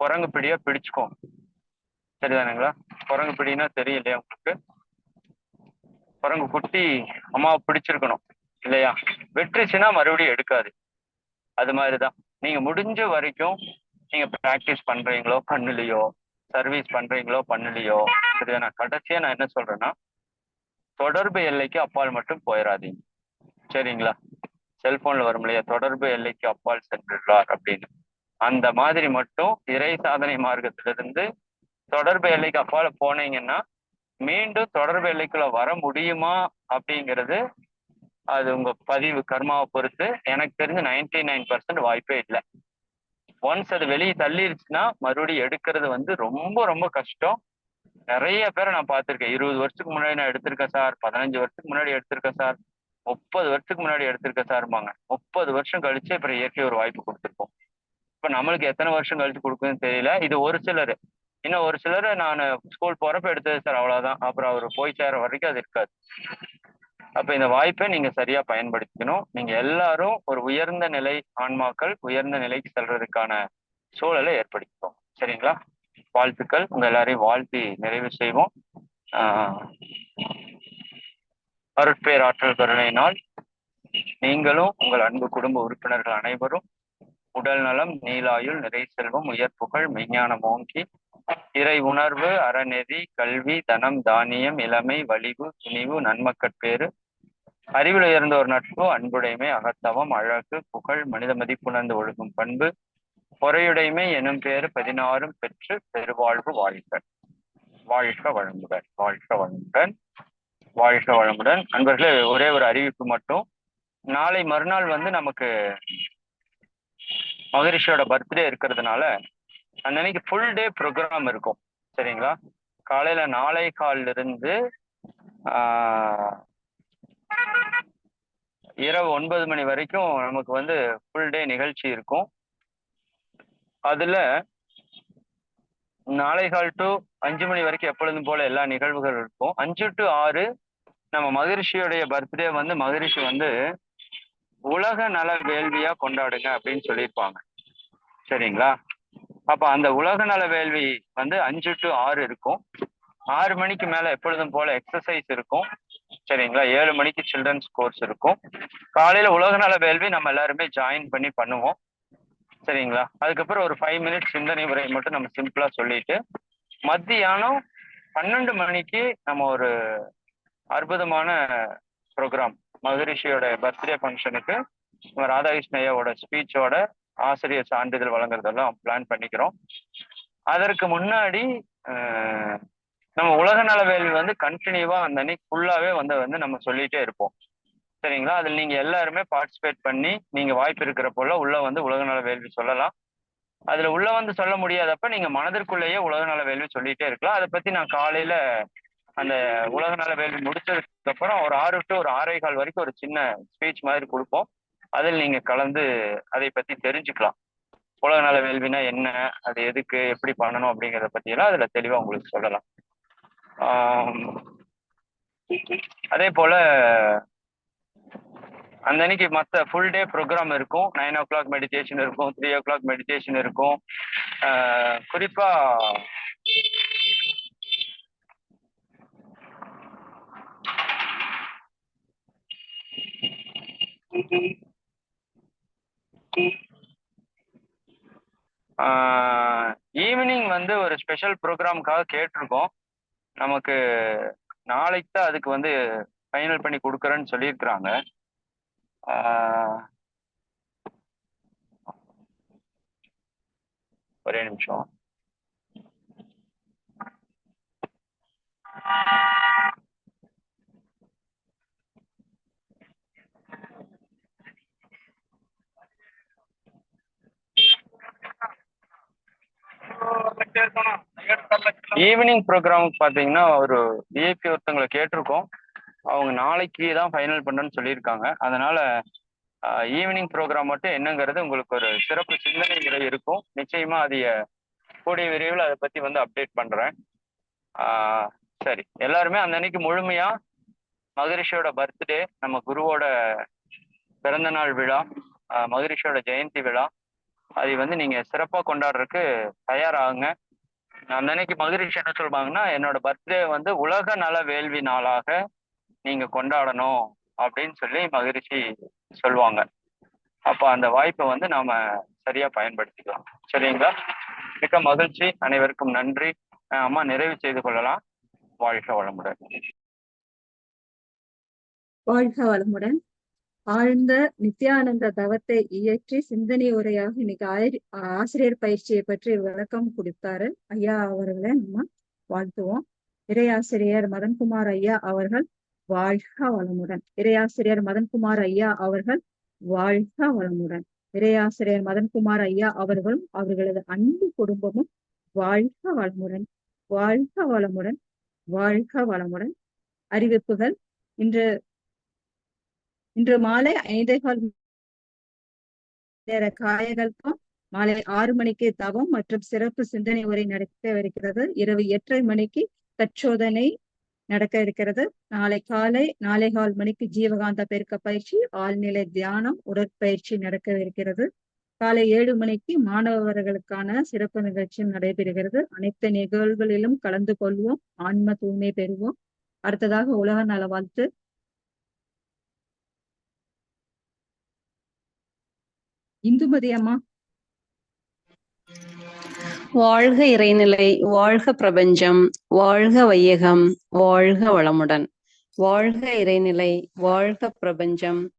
குரங்கு பிடியா பிடிச்சுக்கோங்க. சரிதானுங்களா? குரங்கு பிடினா தெரியலையா உங்களுக்கு? குரங்கு குட்டி அம்மாவை பிடிச்சிருக்கணும் இல்லையா? வெற்றிச்சுன்னா மறுபடியும் எடுக்காது. அது மாதிரிதான் நீங்க முடிஞ்ச வரைக்கும் நீங்க பிராக்டிஸ் பண்றீங்களோ பண்ணலையோ, சர்வீஸ் பண்றீங்களோ பண்ணலையோ, சரிதானா? கடைசியா நான் என்ன சொல்றேன்னா, தொடர்பு எல்லைக்கு அப்பால் மட்டும் போயிடாதீங்க. சரிங்களா? செல்போன்ல வரும் இல்லையா, தொடர்பு எல்லைக்கு அப்பால் சென்றுள்ளார் அப்படின்னு. அந்த மாதிரி மட்டும் இறை சாதனை மார்க்கத்திலிருந்து தொடர்பு எல்லைக்கு அப்பால போனீங்கன்னா மீண்டும் தொடர்பு எல்லைக்குள்ள வர முடியுமா அப்படிங்கிறது அது உங்க பதிவு கர்மாவை பொறுத்து. எனக்கு தெரிஞ்சு 99% வாய்ப்பே இல்லை. ஒன்ஸ் அது வெளியே தள்ளிருச்சுன்னா மறுபடியும் எடுக்கிறது வந்து ரொம்ப ரொம்ப கஷ்டம். நிறைய பேரை நான் பார்த்திருக்கேன். 20 வருஷத்துக்கு முன்னாடி நான் எடுத்திருக்கேன் சார், 15 வருஷத்துக்கு முன்னாடி எடுத்திருக்கேன் சார், 30 வருஷத்துக்கு முன்னாடி எடுத்திருக்கேன் சார்பாங்க. 30 வருஷம் கழிச்சு அப்புறம் இயற்கை ஒரு வாய்ப்பு கொடுத்துருக்கோம். இப்ப நம்மளுக்கு எத்தனை வருஷம் கழிச்சு கொடுக்குதுன்னு தெரியல. இது ஒரு சிலர். இன்னும் ஒரு சிலர் நான் ஸ்கூல் போறப்ப எடுத்தது சார், அவ்வளவுதான். அப்புறம் அவர் போய் சேர வரைக்கும் அது இருக்காது. அப்ப இந்த வாய்ப்பை நீங்க சரியா பயன்படுத்திக்கணும். நீங்க எல்லாரும் ஒரு உயர்ந்த நிலை ஆன்மாக்கள் உயர்ந்த நிலைக்கு செல்றதுக்கான சூழலை ஏற்படுத்திக்கோங்க. சரிங்களா? வாழ்த்துக்கள். உங்க எல்லாரையும் வாழ்த்தி நிறைவு செய்வோம். அருட்பேர் ஆற்றல் கருணையினால் நீங்களும் உங்கள் அன்பு குடும்ப உறுப்பினர்கள் அனைவரும் உடல் நலம், நீலாயுள், நிறை செல்வம், உயர் புகழ், மெய்ஞானம் ஓங்கி இறை உணர்வு, அறநெறி, கல்வி, தனம், தானியம், இளமை, வலிவு, துணிவு, நன்மக்கட்பேறு, அறிவில் உயர்ந்த ஒரு நட்பு, அன்புடைமை, அகத்தவம், அழகு, புகழ், மனித மதிப்புணர்ந்து ஒழுகும் பண்பு, பொறையுடைமை எனும் பேரு 16 பெற்று பெருவாழ்வு வாழ்க. வாழ்க வளமுடன். வாழ்க வளமுடன். வாழ்க வளமுடன். அன்பர்களே, ஒரே ஒரு அறிவிப்பு மட்டும். நாளை மறுநாள் வந்து நமக்கு மகரிஷியோட பர்த்டே இருக்கிறதுனால அன்னைக்கு ஃபுல் டே ப்ரோக்ராம் இருக்கும். சரிங்களா? காலையில 4:15 இருந்து இரவு 9 மணி வரைக்கும் நமக்கு வந்து ஃபுல் டே நிகழ்ச்சி இருக்கும். அதுல 4:15 to 5 மணி வரைக்கும் எப்பொழுதும் போல எல்லா நிகழ்வுகள் இருக்கும். 5 to 6 நம்ம மகரிஷியோடைய பர்த்டே வந்து மகரிஷி வந்து உலக நல வேள்வியா கொண்டாடுங்க அப்படின்னு சொல்லியிருப்பாங்க. சரிங்களா? அப்ப அந்த உலக நல வேள்வி வந்து 5 to 6 இருக்கும். 6 மணிக்கு மேல எப்பொழுதும் போல எக்ஸசைஸ் இருக்கும். சரிங்களா? 7 மணிக்கு சில்ட்ரன்ஸ் கோர்ஸ் இருக்கும். காலையில உலக நல வேள்வி நம்ம எல்லாருமே ஜாயின் பண்ணி பண்ணுவோம். சரிங்களா? அதுக்கப்புறம் ஒரு 5 மினிட்ஸ் சிந்தனை உரை மட்டும் நம்ம சிம்பிளா சொல்லிட்டு மத்தியானம் 12 மணிக்கு நம்ம ஒரு அற்புதமான ப்ரோக்ராம் மகரிஷியோட பர்த்டே ஃபங்க்ஷனுக்கு ராதாகிருஷ்ண ஐயாவோட ஸ்பீச்சோட ஆசிரியர் சான்றிதழ் வழங்குறதெல்லாம் பிளான் பண்ணிக்கிறோம். அதற்கு முன்னாடி நம்ம உலக நல வேள்வி வந்து கண்டினியூவா அந்த அன்னைக்கு ஃபுல்லாவே வந்து நம்ம சொல்லிட்டே இருப்போம். சரிங்களா? அதில் நீங்க எல்லாருமே பார்ட்டிசிபேட் பண்ணி நீங்க வாய்ப்பு இருக்கிற போல உள்ள வந்து உலகநல வேள்வி சொல்லலாம். அதுல உள்ள வந்து சொல்ல முடியாதப்ப நீங்க மனதிற்குள்ளேயே உலகநல வேள்வி சொல்லிட்டே இருக்கலாம். அதை பத்தி நான் காலையில அந்த உலகநல வேள்வி முடிச்சதுக்கு அப்புறம் ஒரு 6 to ஒரு 6:15 வரைக்கும் ஒரு சின்ன ஸ்பீச் மாதிரி கொடுப்போம். அதில் நீங்க கலந்து அதை பத்தி தெரிஞ்சுக்கலாம். உலகநல வேள்வினா என்ன, அது எதுக்கு, எப்படி பண்ணணும் அப்படிங்கிறத பத்தி எல்லாம் அதுல தெளிவா உங்களுக்கு சொல்லலாம். அதே போல அந்த அன்னைக்கு மற்ற ஃபுல் டே ப்ரோக்ராம் இருக்கும். 9 o'clock மெடிடேஷன் இருக்கும், 3 o'clock மெடிடேஷன் இருக்கும். குறிப்பா ஈவினிங் வந்து ஒரு ஸ்பெஷல் ப்ரோக்ராமுக்காக கேட்டிருக்கோம். நமக்கு நாளைக்கு தான் அதுக்கு வந்து ஃபைனல் பண்ணி கொடுக்குறேன்னு சொல்லியிருக்கிறாங்க. ஒரே நிமிஷம். ஈவினிங் ப்ரோக்ராம் பார்த்தீங்கன்னா ஒரு விஐபி ஒருத்தவங்களை கேட்டிருக்கோம். அவங்க நாளைக்கு தான் ஃபைனல் பண்ணுறேன்னு சொல்லியிருக்காங்க. அதனால ஈவினிங் ப்ரோக்ராம் மட்டும் என்னங்கிறது உங்களுக்கு ஒரு சிறப்பு சிந்தனை இருக்கும். நிச்சயமா அதைய கூடிய விரைவில் அதை பற்றி வந்து அப்டேட் பண்ணுறேன். சரி, எல்லாருமே அந்த அன்னைக்கு முழுமையா மகரிஷியோட பர்த்டே, நம்ம குருவோட பிறந்த நாள் விழா, மகரிஷியோட ஜெயந்தி விழா, அதை வந்து நீங்க சிறப்பா கொண்டாடுறதுக்கு தயாராகுங்க. அந்த அன்னைக்கு மகரிஷி என்ன சொல்லுவாங்கன்னா, என்னோட பர்த்டே வந்து உலக நல வேள்வி நாளாக நீங்க கொண்டாடணும் அப்படின்னு சொல்லி மகரிஷி சொல்லுவாங்க. அப்ப அந்த வாய்ப்பை வந்து நாம சரியா பயன்படுத்திக்கலாம். சரிங்களா? மிக்க மகிழ்ச்சி. அனைவருக்கும் நன்றி. அம்மா நிறைவு செய்து கொள்ளலாம். வாழ்க வளமுடன். வாழ்க வளமுடன். ஆழ்ந்த நித்யானந்த தவத்தை இயற்றி சிந்தனை உரையாக இன்னைக்கு ஆசிரியர் பயிற்சியை பற்றி விளக்கம் கொடுத்தாரு ஐயா அவர்களை நம்ம வாழ்த்துவோம். இறையாசிரியர் மதன்குமார் ஐயா அவர்கள் வாழ்க வளமுடன். இறையாசிரியர் மதன்குமார் ஐயா அவர்கள் வாழ்க வளமுடன். இறையாசிரியர் மதன்குமார் ஐயா அவர்களும் அவர்களது அன்பு குடும்பமும் வாழ்க வளமுடன். வாழ்க வளமுடன். வாழ்க வளமுடன். அறிவிப்புகள். இன்று மாலை 5:15 நேர காயகல்பம், மாலை 6 மணிக்கு தவம் மற்றும் சிறப்பு சிந்தனை உரை நடக்கவிருக்கிறது. இரவு 8:30 மணிக்கு தற்சோதனை நடக்க இருக்கிறது. நாளை காலை 4:15 மணிக்கு ஜீவகாந்த பெருக்க பயிற்சி, ஆழ்நிலை தியானம், உடற்பயிற்சி நடக்கவிருக்கிறது. காலை 7 மணிக்கு மாணவர்களுக்கான சிறப்பு நிகழ்ச்சியும் நடைபெறுகிறது. அனைத்து நிகழ்வுகளிலும் கலந்து கொள்வோம். ஆன்ம தூய்மை பெறுவோம். அடுத்ததாக உலக நல வாழ்த்து. இந்துமதி அம்மா. வாழ்க இறைநிலை, வாழ்க பிரபஞ்சம், வாழ்க வையகம், வாழ்க வளமுடன். வாழ்க இறைநிலை, வாழ்க பிரபஞ்சம்,